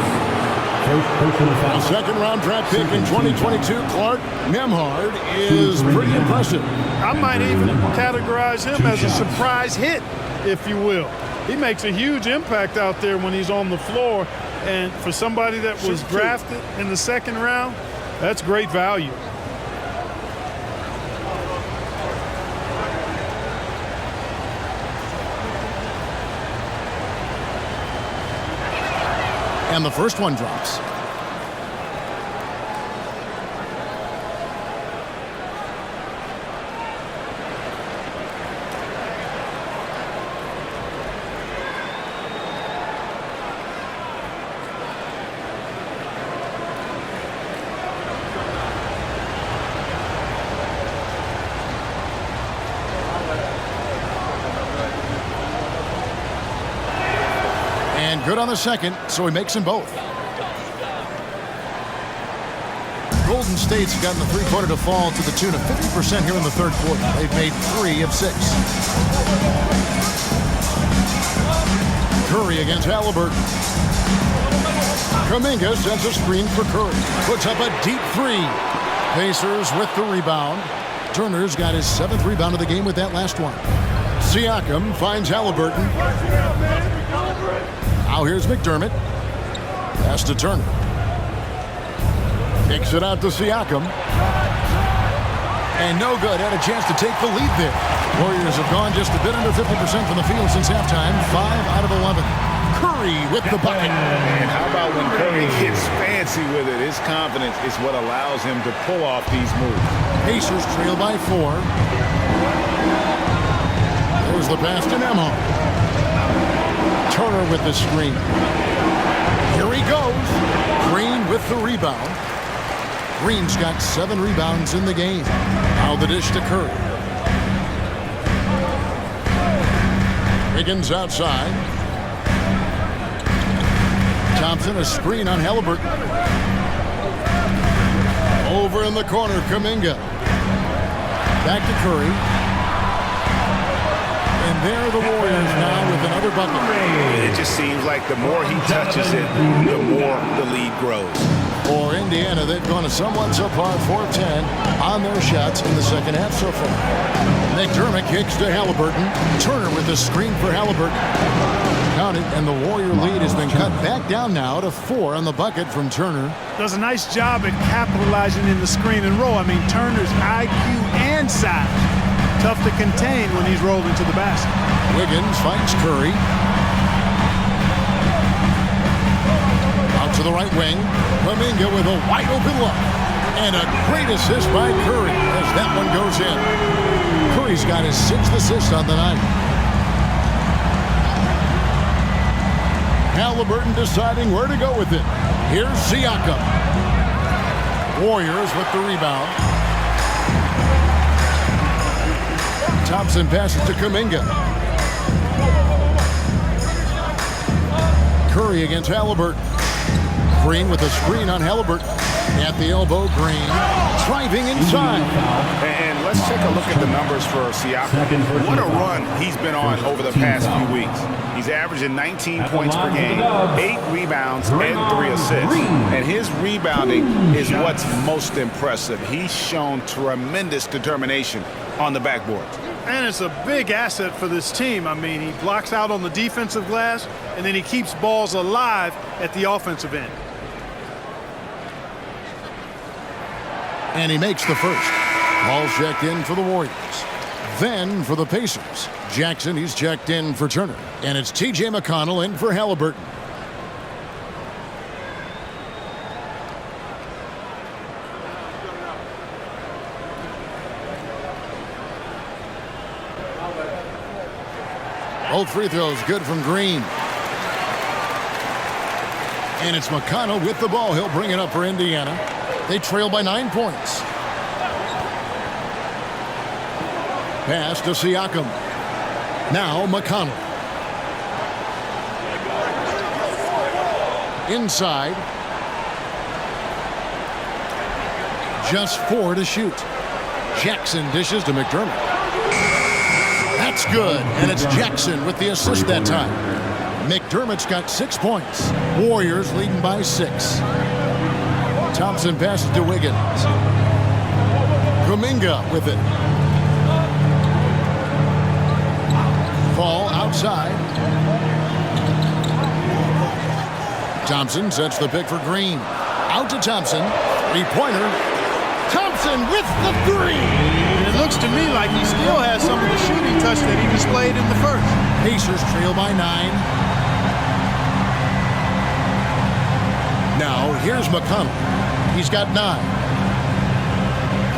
A second-round draft pick in 2022, Clark. Nembhard is pretty impressive. I might even categorize him as a surprise hit, if you will. He makes a huge impact out there when he's on the floor, and for somebody that was drafted in the second round, that's great value. And the first one drops. Good on the second, so he makes them both. Golden State's gotten the three-quarter to fall to the tune of 50% here in the third quarter. They've made 3 of 6. Curry against Halliburton. Kuminga sends a screen for Curry. Puts up a deep 3. Pacers with the rebound. Turner's got his 7th rebound of the game with that last one. Siakam finds Halliburton. Now here's McDermott. Pass to Turner. Kicks it out to Siakam. And no good. Had a chance to take the lead there. Warriors have gone just a bit under 50% from the field since halftime. 5 out of 11. Curry with the bucket. And how about when Curry gets fancy with it? His confidence is what allows him to pull off these moves. Pacers trail by 4. There's the pass to Nembhard. Turner with the screen. Here he goes. Green with the rebound. Green's got 7 rebounds in the game. Now the dish to Curry. Wiggins outside. Thompson, a screen on Halliburton. Over in the corner, Kuminga. Back to Curry. And there are the Warriors now with another bucket. It just seems like the more he touches it, the more the lead grows. For Indiana, they've gone a somewhat subpar 4-10 on their shots in the second half so far. McDermott kicks to Halliburton. Turner with the screen for Halliburton. Counted, and the Warrior lead has been cut back down now to 4 on the bucket from Turner. Does a nice job at capitalizing in the screen and roll. I mean, Turner's IQ and size. Tough to contain when he's rolled into the basket. Wiggins finds Curry. Out to the right wing. Kuminga with a wide open look. And a great assist by Curry as that one goes in. Curry's got his 6th assist on the night. Halliburton deciding where to go with it. Here's Siakam. Warriors with the rebound. Thompson passes to Kuminga. Curry against Halliburton. Green with a screen on Halliburton. At the elbow, Green driving inside. And let's take a look at the numbers for Siakam. What a run he's been on over the past few weeks. He's averaging 19 points per game, 8 rebounds, and 3 assists. And his rebounding is what's most impressive. He's shown tremendous determination on the backboard. And it's a big asset for this team. I mean, he blocks out on the defensive glass, and then he keeps balls alive at the offensive end. And he makes the first. Ball checked in for the Warriors. Then for the Pacers. Jackson, he's checked in for Turner. And it's T.J. McConnell in for Halliburton. Both free throws good from Green. And it's McConnell with the ball. He'll bring it up for Indiana. They trail by 9 points. Pass to Siakam. Now McConnell. Inside. Just 4 to shoot. Jackson dishes to McDermott. That's good, and it's Jackson with the assist that time. McDermott's got 6 points. Warriors leading by 6. Thompson passes to Wiggins. Kuminga with it. Ball outside. Thompson sets the pick for Green. Out to Thompson. 3-pointer. Thompson with the 3. And it looks to me like he still has some of the shooting touch that he displayed in the first. Pacers trail by 9. Now here's McConnell. He's got 9.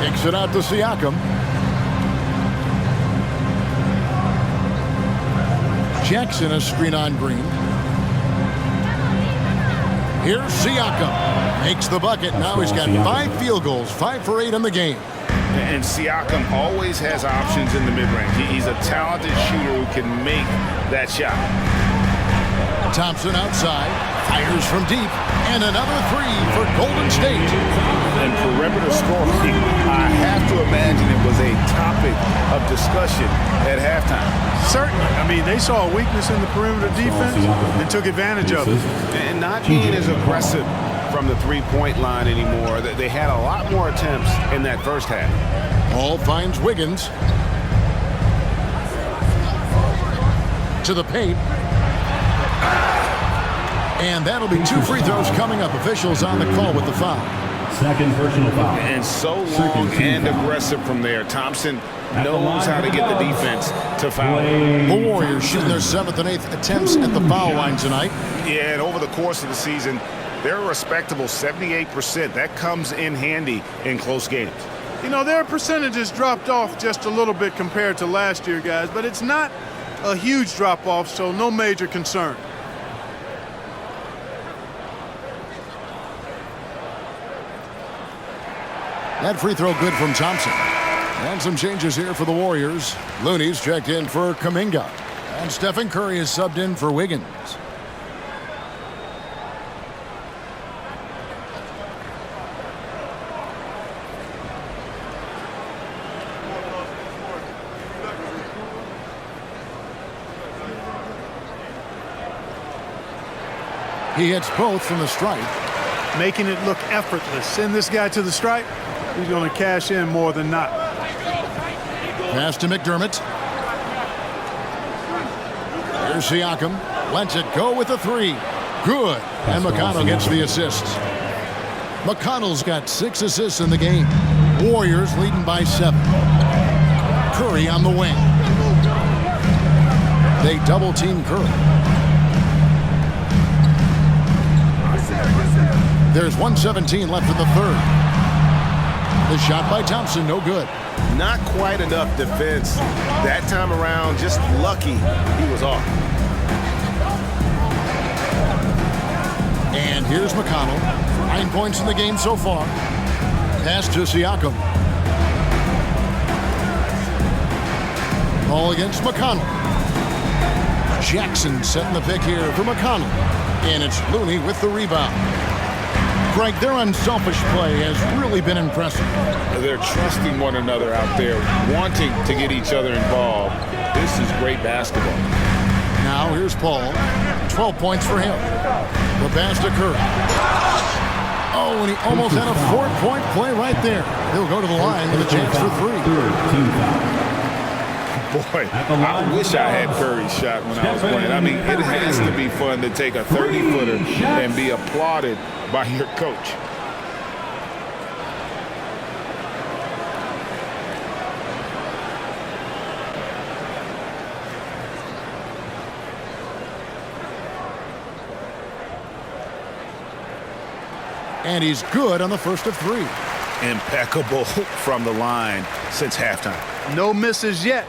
Kicks it out to Siakam. Jackson a screen on Green. Here's Siakam. Makes the bucket. Now he's got 5 field goals, 5 for 8 in the game. And Siakam always has options in the mid-range. He's a talented shooter who can make that shot. Thompson outside. Fires from deep. And another 3 for Golden State. And perimeter scoring, I have to imagine it was a topic of discussion at halftime. Certainly. I mean, they saw a weakness in the perimeter defense and took advantage of it. And not being as aggressive from the 3-point line anymore. They had a lot more attempts in that first half. Ball finds Wiggins. To the paint. And that'll be 2 free throws coming up. Officials on the call with the foul. Second personal foul. And so long and aggressive from there. Thompson knows how to get the defense to foul. The Warriors shooting their 7th and 8th attempts at the foul line tonight. Yeah, and over the course of the season, they're a respectable 78%. That comes in handy in close games. You know, their percentages dropped off just a little bit compared to last year, guys, but it's not a huge drop-off, so no major concern. That free throw good from Thompson. And some changes here for the Warriors. Looney's checked in for Kuminga. And Stephen Curry is subbed in for Wiggins. He hits both from the stripe. Making it look effortless. Send this guy to the stripe. He's going to cash in more than not. Pass to McDermott. Here's Siakam. Lets it go with a three. Good. And McConnell gets the assist. McConnell's got 6 assists in the game. Warriors leading by 7. Curry on the wing. They double team Curry. There's 1:17 left in the third. The shot by Thompson, no good. Not quite enough defense that time around. Just lucky he was off. And here's McConnell. 9 points in the game so far. Pass to Siakam. Ball against McConnell. Jackson setting the pick here for McConnell. And it's Looney with the rebound. Greg, their unselfish play has really been impressive. They're trusting one another out there, wanting to get each other involved. This is great basketball. Now here's Paul. 12 points for him. The pass to Curry. Oh, and he almost had a 4-point play right there. He'll go to the line with a chance for 3. Boy, I wish I had Curry's shot when I was playing. I mean, it has to be fun to take a 30-footer and be applauded by your coach. And he's good on the first of 3. Impeccable from the line since halftime. No misses yet.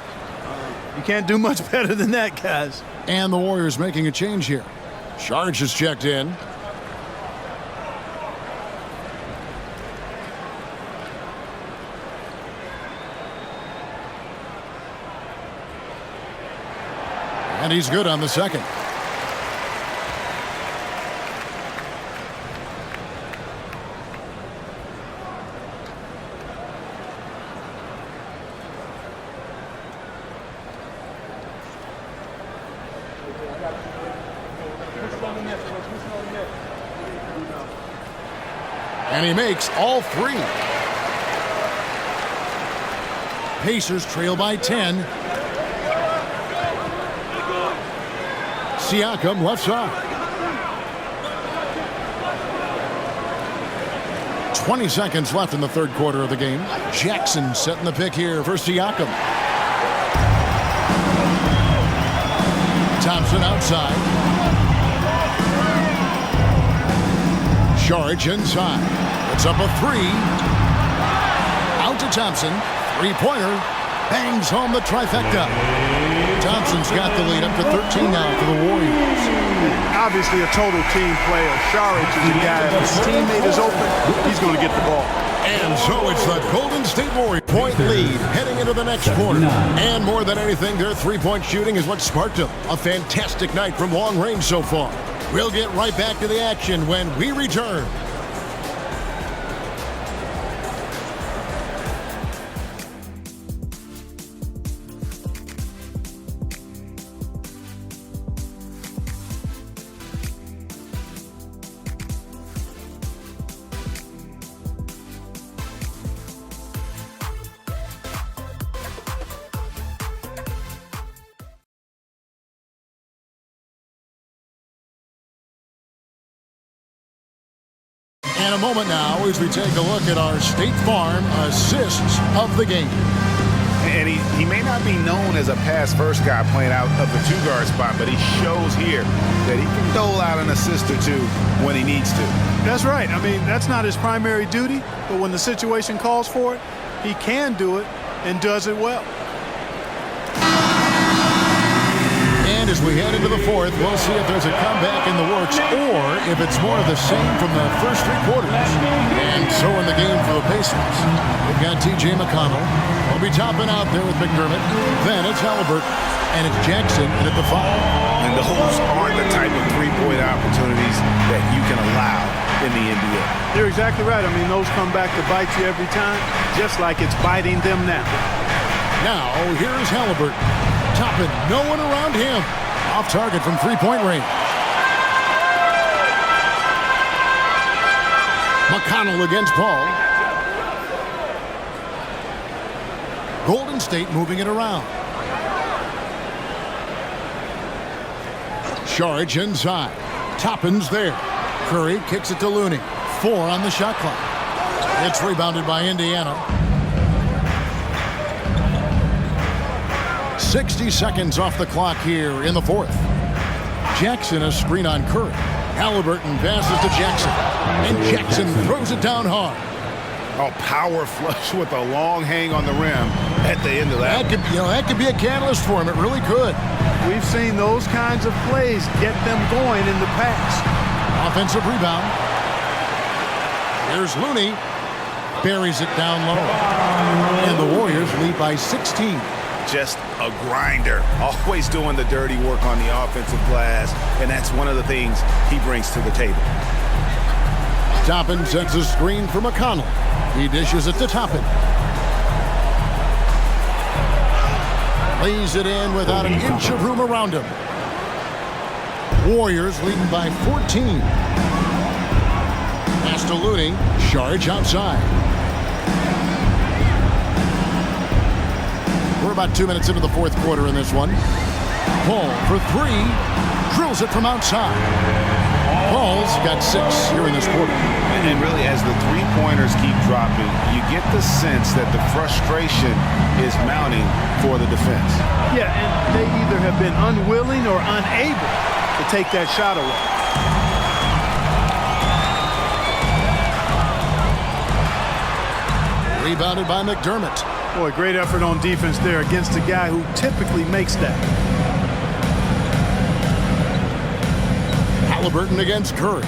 You can't do much better than that, guys. And the Warriors making a change here. Sharge is checked in. And he's good on the second. And he makes all 3. Pacers trail by 10. Siakam left side. 20 seconds left in the third quarter of the game. Jackson setting the pick here for Siakam. Thompson outside. Charge inside. It's up a 3. Out to Thompson. 3-pointer. Bangs home the trifecta. Thompson's got the lead up to 13 now for the Warriors. Obviously a total team player. Saric is a guy. If his teammate is open, he's going to get the ball. And so it's the Golden State Warriors point lead heading into the next quarter. And more than anything, their 3-point shooting is what sparked them. A fantastic night from long range so far. We'll get right back to the action when we return. And a moment now as we take a look at our State Farm assists of the game. And he may not be known as a pass-first guy playing out of the 2-guard spot, but he shows here that he can dole out an assist or 2 when he needs to. That's right. I mean, that's not his primary duty, but when the situation calls for it, he can do it and does it well. And as we we head into the fourth, we'll see if there's a comeback in the works or if it's more of the same from the first three quarters. And so in the game for the Pacers, we've got T.J. McConnell. We'll be topping out there with McDermott. Then it's Halliburton, and it's Jackson at the 5. And those aren't the type of three-point opportunities that you can allow in the NBA. You're exactly right. I mean, those come back to bite you every time, just like it's biting them now. Now, here's Halliburton. Toppin, no one around him. Off target from three-point range. McConnell against Paul. Golden State moving it around. Charge inside. Toppin's there. Curry kicks it to Looney. 4 on the shot clock. It's rebounded by Indiana. 60 seconds off the clock here in the fourth. Jackson a screen on Curry. Halliburton passes to Jackson. And Jackson throws it down hard. Oh, power flush with a long hang on the rim at the end of that. That could be a catalyst for him. It really could. We've seen those kinds of plays get them going in the past. Offensive rebound. Here's Looney. Buries it down low. And the Warriors lead by 16. Just a grinder, always doing the dirty work on the offensive glass, and that's one of the things he brings to the table. Toppin sets a screen for McConnell. He dishes it to Toppin. Lays it in without an inch of room around him. Warriors leading by 14. Pass to Looney. Charge outside. We're about 2 minutes into the fourth quarter in this one. Paul for 3. Drills it from outside. Paul's got 6 here in this quarter. And really, as the three-pointers keep dropping, you get the sense that the frustration is mounting for the defense. Yeah, and they either have been unwilling or unable to take that shot away. Rebounded by McDermott. Boy, great effort on defense there against a guy who typically makes that. Halliburton against Curry.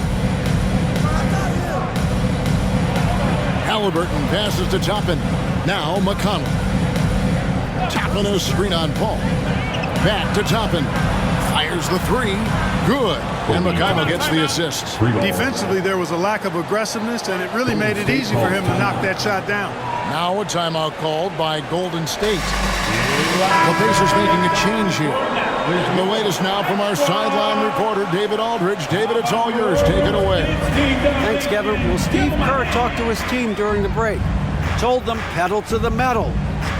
Halliburton passes to Toppin. Now McConnell. Toppin a screen on Paul. Back to Toppin. Fires the 3. Good. And McConnell gets the assist. Defensively, there was a lack of aggressiveness, and it really made it easy for him to knock that shot down. Now a timeout called by Golden State. The Pacers making a change here. The latest now from our sideline reporter, David Aldridge. David, it's all yours. Take it away. Thanks, Kevin. Well, Steve Kerr talked to his team during the break. Told them pedal to the metal.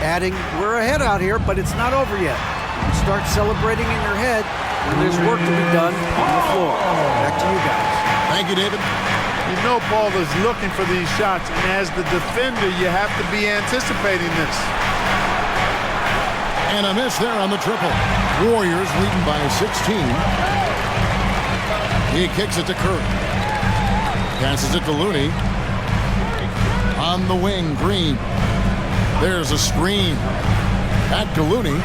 Adding, we're ahead out here, but it's not over yet. You start celebrating in your head when there's work to be done on the floor. Back to you guys. Thank you, David. You know Paul is looking for these shots, and as the defender, you have to be anticipating this. And a miss there on the triple. Warriors leading by 16. He kicks it to Curry. Passes it to Looney. On the wing, Green. There's a screen. Back to Looney.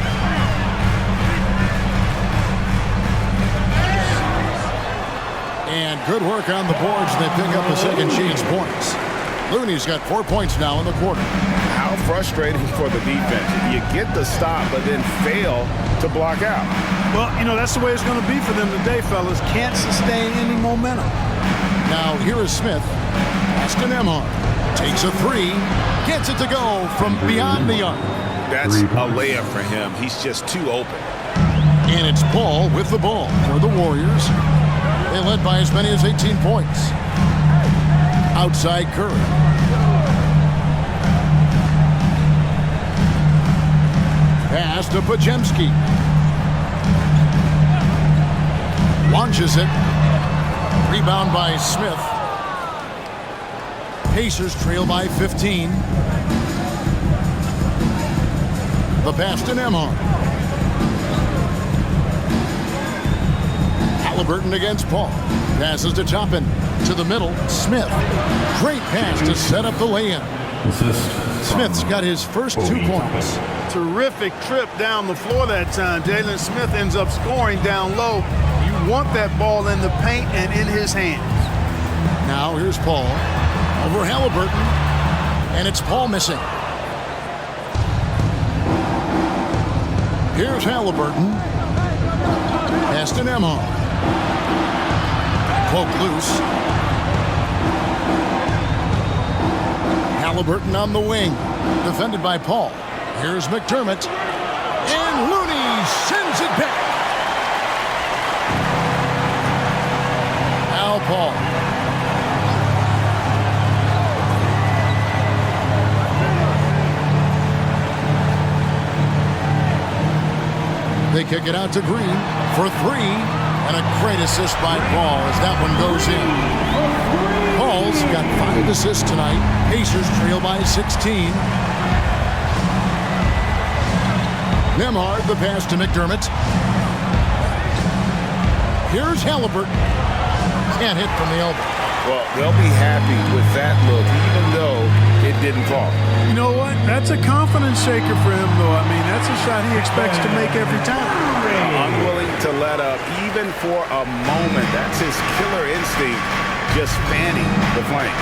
And good work on the boards. They pick up the second chance points. Looney's got 4 points now in the quarter. How frustrating for the defense. You get the stop, but then fail to block out. Well, you know, that's the way it's going to be for them today, fellas. Can't sustain any momentum. Now, here is Smith. Aston Emhart takes a 3. Gets it to go from beyond the arc. That's a layup for him. He's just too open. And it's Paul with the ball for the Warriors. They led by as many as 18 points. Outside Curry. Pass to Pajemski. Launches it. Rebound by Smith. Pacers trail by 15. The pass to Nemhard. Halliburton against Paul. Passes to Toppin. To the middle. Smith. Great pass to set up the lay-in. Smith's got his first 2 points. terrific trip down the floor that time. Jalen Smith ends up scoring down low. You want that ball in the paint and in his hands. Now here's Paul over Halliburton, and it's Paul missing. Here's Halliburton. Pass to Nembhard. Poke loose. Halliburton on the wing, defended by Paul. Here's McDermott, and Looney sends it back. Now Paul. They kick it out to Green for three, and a great assist by Paul as that one goes in. Paul's got 5 assists tonight. Pacers trail by 16. Nembhard, the pass to McDermott. Here's Halliburton. Can't hit from the elbow. Well, they'll be happy with that look, even though it didn't fall. You know what? That's a confidence shaker for him, though. I mean, that's a shot he expects to make every time. Unwilling to let up, even for a moment. That's his killer instinct, just fanning the flame.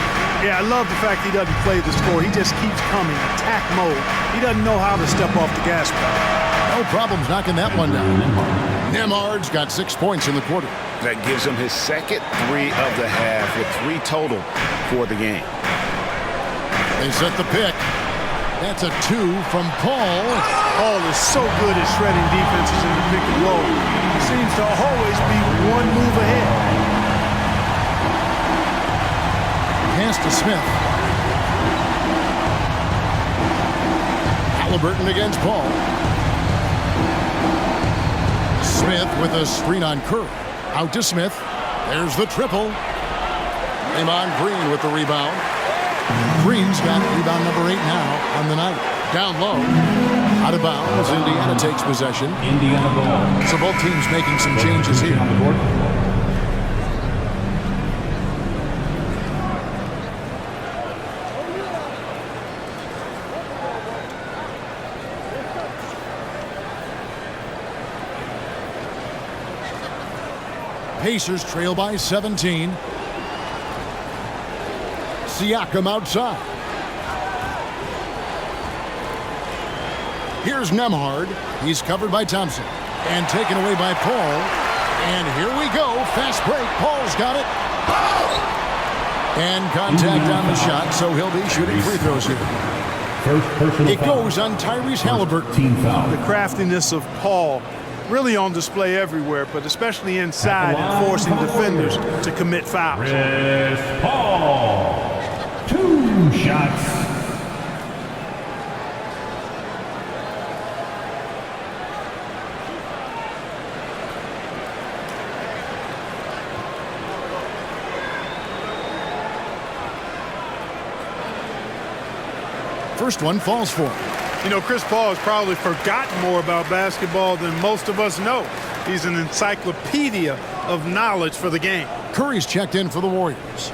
Yeah, I love the fact he doesn't play the score. He just keeps coming, attack mode. He doesn't know how to step off the gas pedal. No problems knocking that one down. Nembhard's got 6 points in the quarter. That gives him his second 3 of the half, with 3 total for the game. They set the pick. That's a 2 from Paul. Paul is so good at shredding defenses in the pick and roll. He seems to always be one move ahead. Pass to Smith. Halliburton against Paul. Smith with a screen on Curry. Out to Smith. There's the triple. Draymond Green with the rebound. Green's got rebound number 8 now on the night. Down low. Out of bounds. Indiana takes possession. Indiana ball. So both teams making some changes here. On the board. Pacers trail by 17. Siakam outside. Here's Nembhard. He's covered by Thompson. And taken away by Paul. And here we go. Fast break. Paul's got it. And contact on the shot, so he'll be shooting free throws here. First personal It goes on Tyrese Halliburton. Team foul. The craftiness of Paul really on display everywhere, but especially inside and forcing defenders to commit fouls. Chris Paul. 2 shots. First one falls for him. You know, Chris Paul has probably forgotten more about basketball than most of us know. He's an encyclopedia of knowledge for the game. Curry's checked in for the Warriors.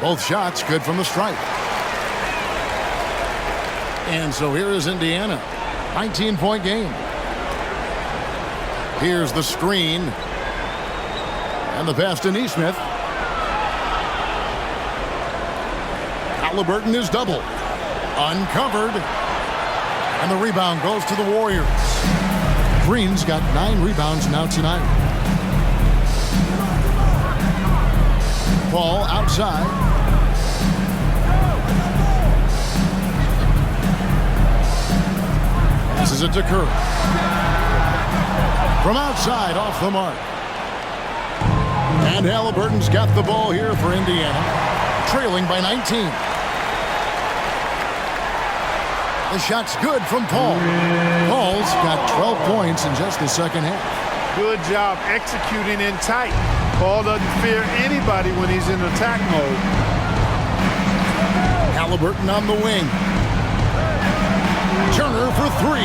Both shots good from the stripe. And so here is Indiana. 19-point game. Here's the screen. And the pass to Nesmith. Halliburton is double. Uncovered. And the rebound goes to the Warriors. Green's got 9 rebounds now tonight. Paul outside. Passes it to Curry. From outside, off the mark. And Halliburton's got the ball here for Indiana, trailing by 19. The shot's good from Paul. Paul's got 12 points in just the second half. Good job executing in tight. Paul doesn't fear anybody when he's in attack mode. Halliburton on the wing. Turner for 3.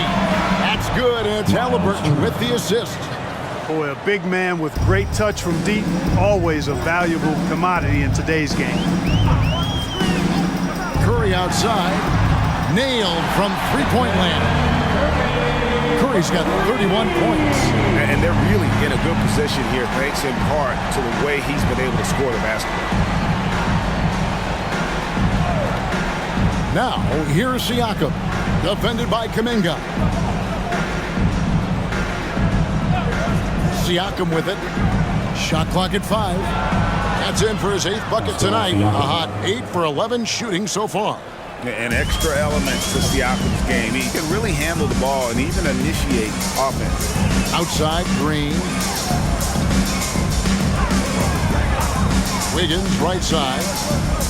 That's good, and it's Halliburton with the assist. Boy, a big man with great touch from deep, always a valuable commodity in today's game. Curry outside, nailed from three-point land. Curry's got 31 points. And they're really in a good position here, thanks in part to the way he's been able to score the basketball. Now, here's Siakam, defended by Kuminga. Siakam with it. Shot clock at 5. That's in for his 8th bucket tonight. A hot 8 for 11 shooting so far. And extra elements to Siakam's game. He can really handle the ball and even initiate offense. Outside, Green. Wiggins, right side.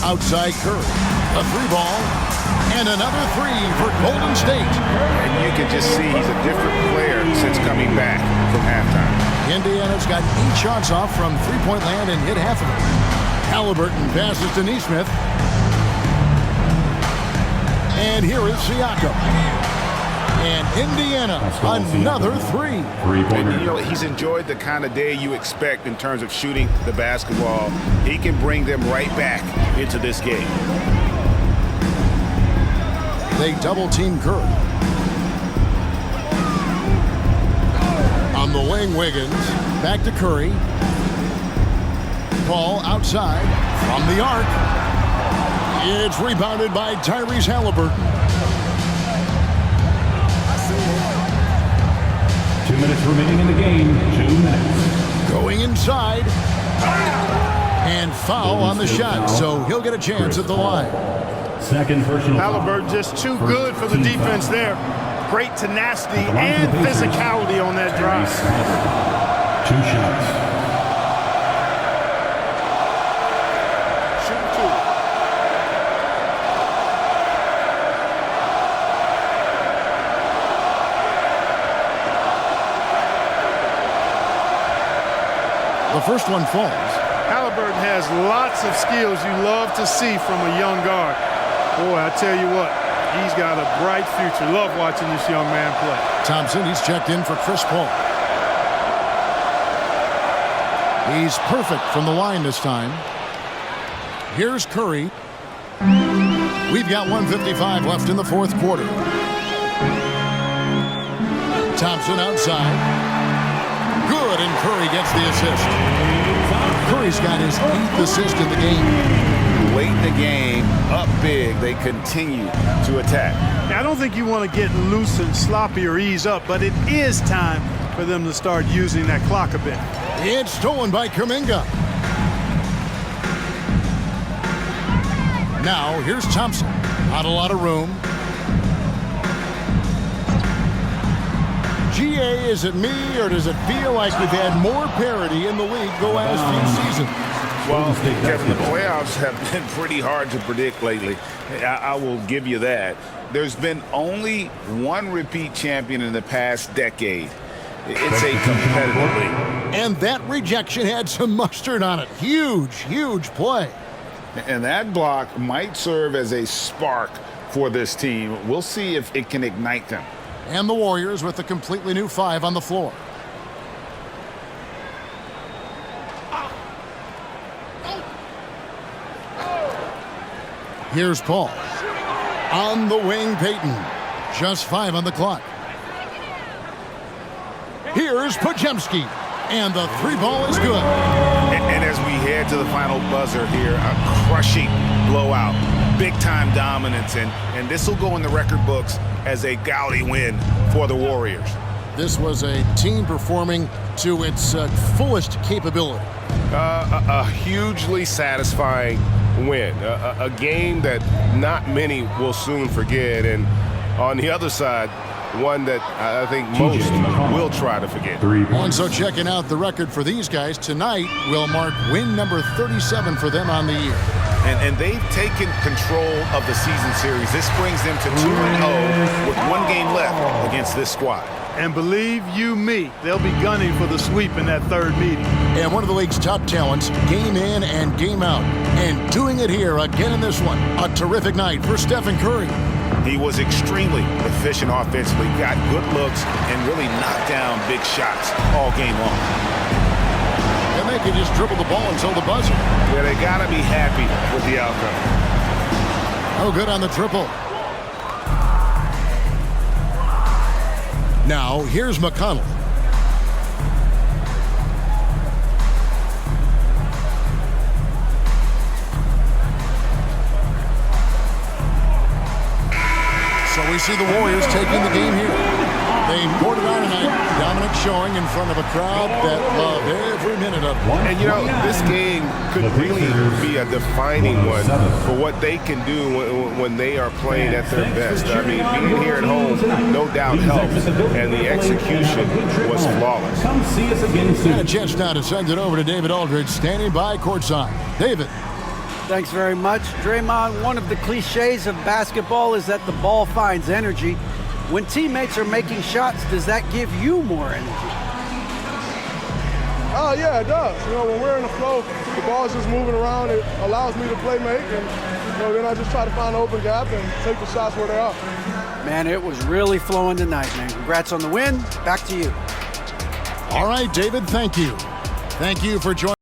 Outside, Curry. A 3-ball. And another 3 for Golden State. And you can just see he's a different player since coming back from halftime. Indiana's got 8 shots off from three-point land and hit half of it. Halliburton passes to Nesmith. And here is Siakam. And Indiana, another 3. And, you know, he's enjoyed the kind of day you expect in terms of shooting the basketball. He can bring them right back into this game. They double-team Curry. On the wing, Wiggins. Back to Curry. Ball outside from the arc. It's rebounded by Tyrese Halliburton. 2 minutes remaining in the game. 2 minutes. Going inside. And foul on the shot, so he'll get a chance at the line. Second personal. Halliburton just too good for the defense there. Great tenacity and physicality on that drive. 2 shots. The first one falls. Halliburton has lots of skills you love to see from a young guard. Boy, I tell you what, he's got a bright future. Love watching this young man play. Thompson, he's checked in for Chris Paul. He's perfect from the line this time. Here's Curry. We've got 1:55 left in the fourth quarter. Thompson outside. Good, and Curry gets the assist. Curry's got his 8th assist in the game. Late in the game, up big, they continue to attack. Now, I don't think you want to get loose and sloppy or ease up, but it is time for them to start using that clock a bit. It's stolen by Kuminga. Now, here's Thompson. Not a lot of room. GA, is it me, or does it feel like we've had more parity in the league the last few seasons? Well, Kevin, the playoffs have been pretty hard to predict lately. I will give you that. There's been only one repeat champion in the past decade. It's a competitive league. And that rejection had some mustard on it. Huge, huge play. And that block might serve as a spark for this team. We'll see if it can ignite them. And the Warriors with a completely new 5 on the floor. Here's Paul. On the wing, Payton. Just 5 on the clock. Here's Podziemski. And the 3-ball is good. And as we head to the final buzzer here, a crushing blowout. Big-time dominance. And this will go in the record books as a gaudy win for the Warriors. This was a team performing to its fullest capability. A hugely satisfying win. A game that not many will soon forget. And on the other side, one that I think most will try to forget. And so checking out the record for these guys, tonight will mark win number 37 for them on the year. And they've taken control of the season series. This brings them to 2-0 with 1 game left against this squad. And believe you me, they'll be gunning for the sweep in that third meeting. And one of the league's top talents, game in and game out. And doing it here again in this one. A terrific night for Stephen Curry. He was extremely efficient offensively, got good looks, and really knocked down big shots all game long. And they can just dribble the ball until the buzzer. Yeah, they got to be happy with the outcome. Oh, good on the triple. Now, here's McConnell. So we see the Warriors taking the game here. They poured it on tonight. Dominant showing in front of a crowd that loved every minute of it. And, you know, this game could really be a defining one for what they can do when they are playing at their best. I mean, being here at home, no doubt helps, and the execution was flawless. Come see us again soon. And a chance now to send it over to David Aldridge, standing by courtside. David. Thanks very much. Draymond, one of the cliches of basketball is that the ball finds energy. When teammates are making shots, does that give you more energy? Oh, yeah, it does. You know, when we're in the flow, the ball's just moving around. It allows me to play make, and then I just try to find an open gap and take the shots where they are. Man, it was really flowing tonight, man. Congrats on the win. Back to you. All right, David, thank you. Thank you for joining.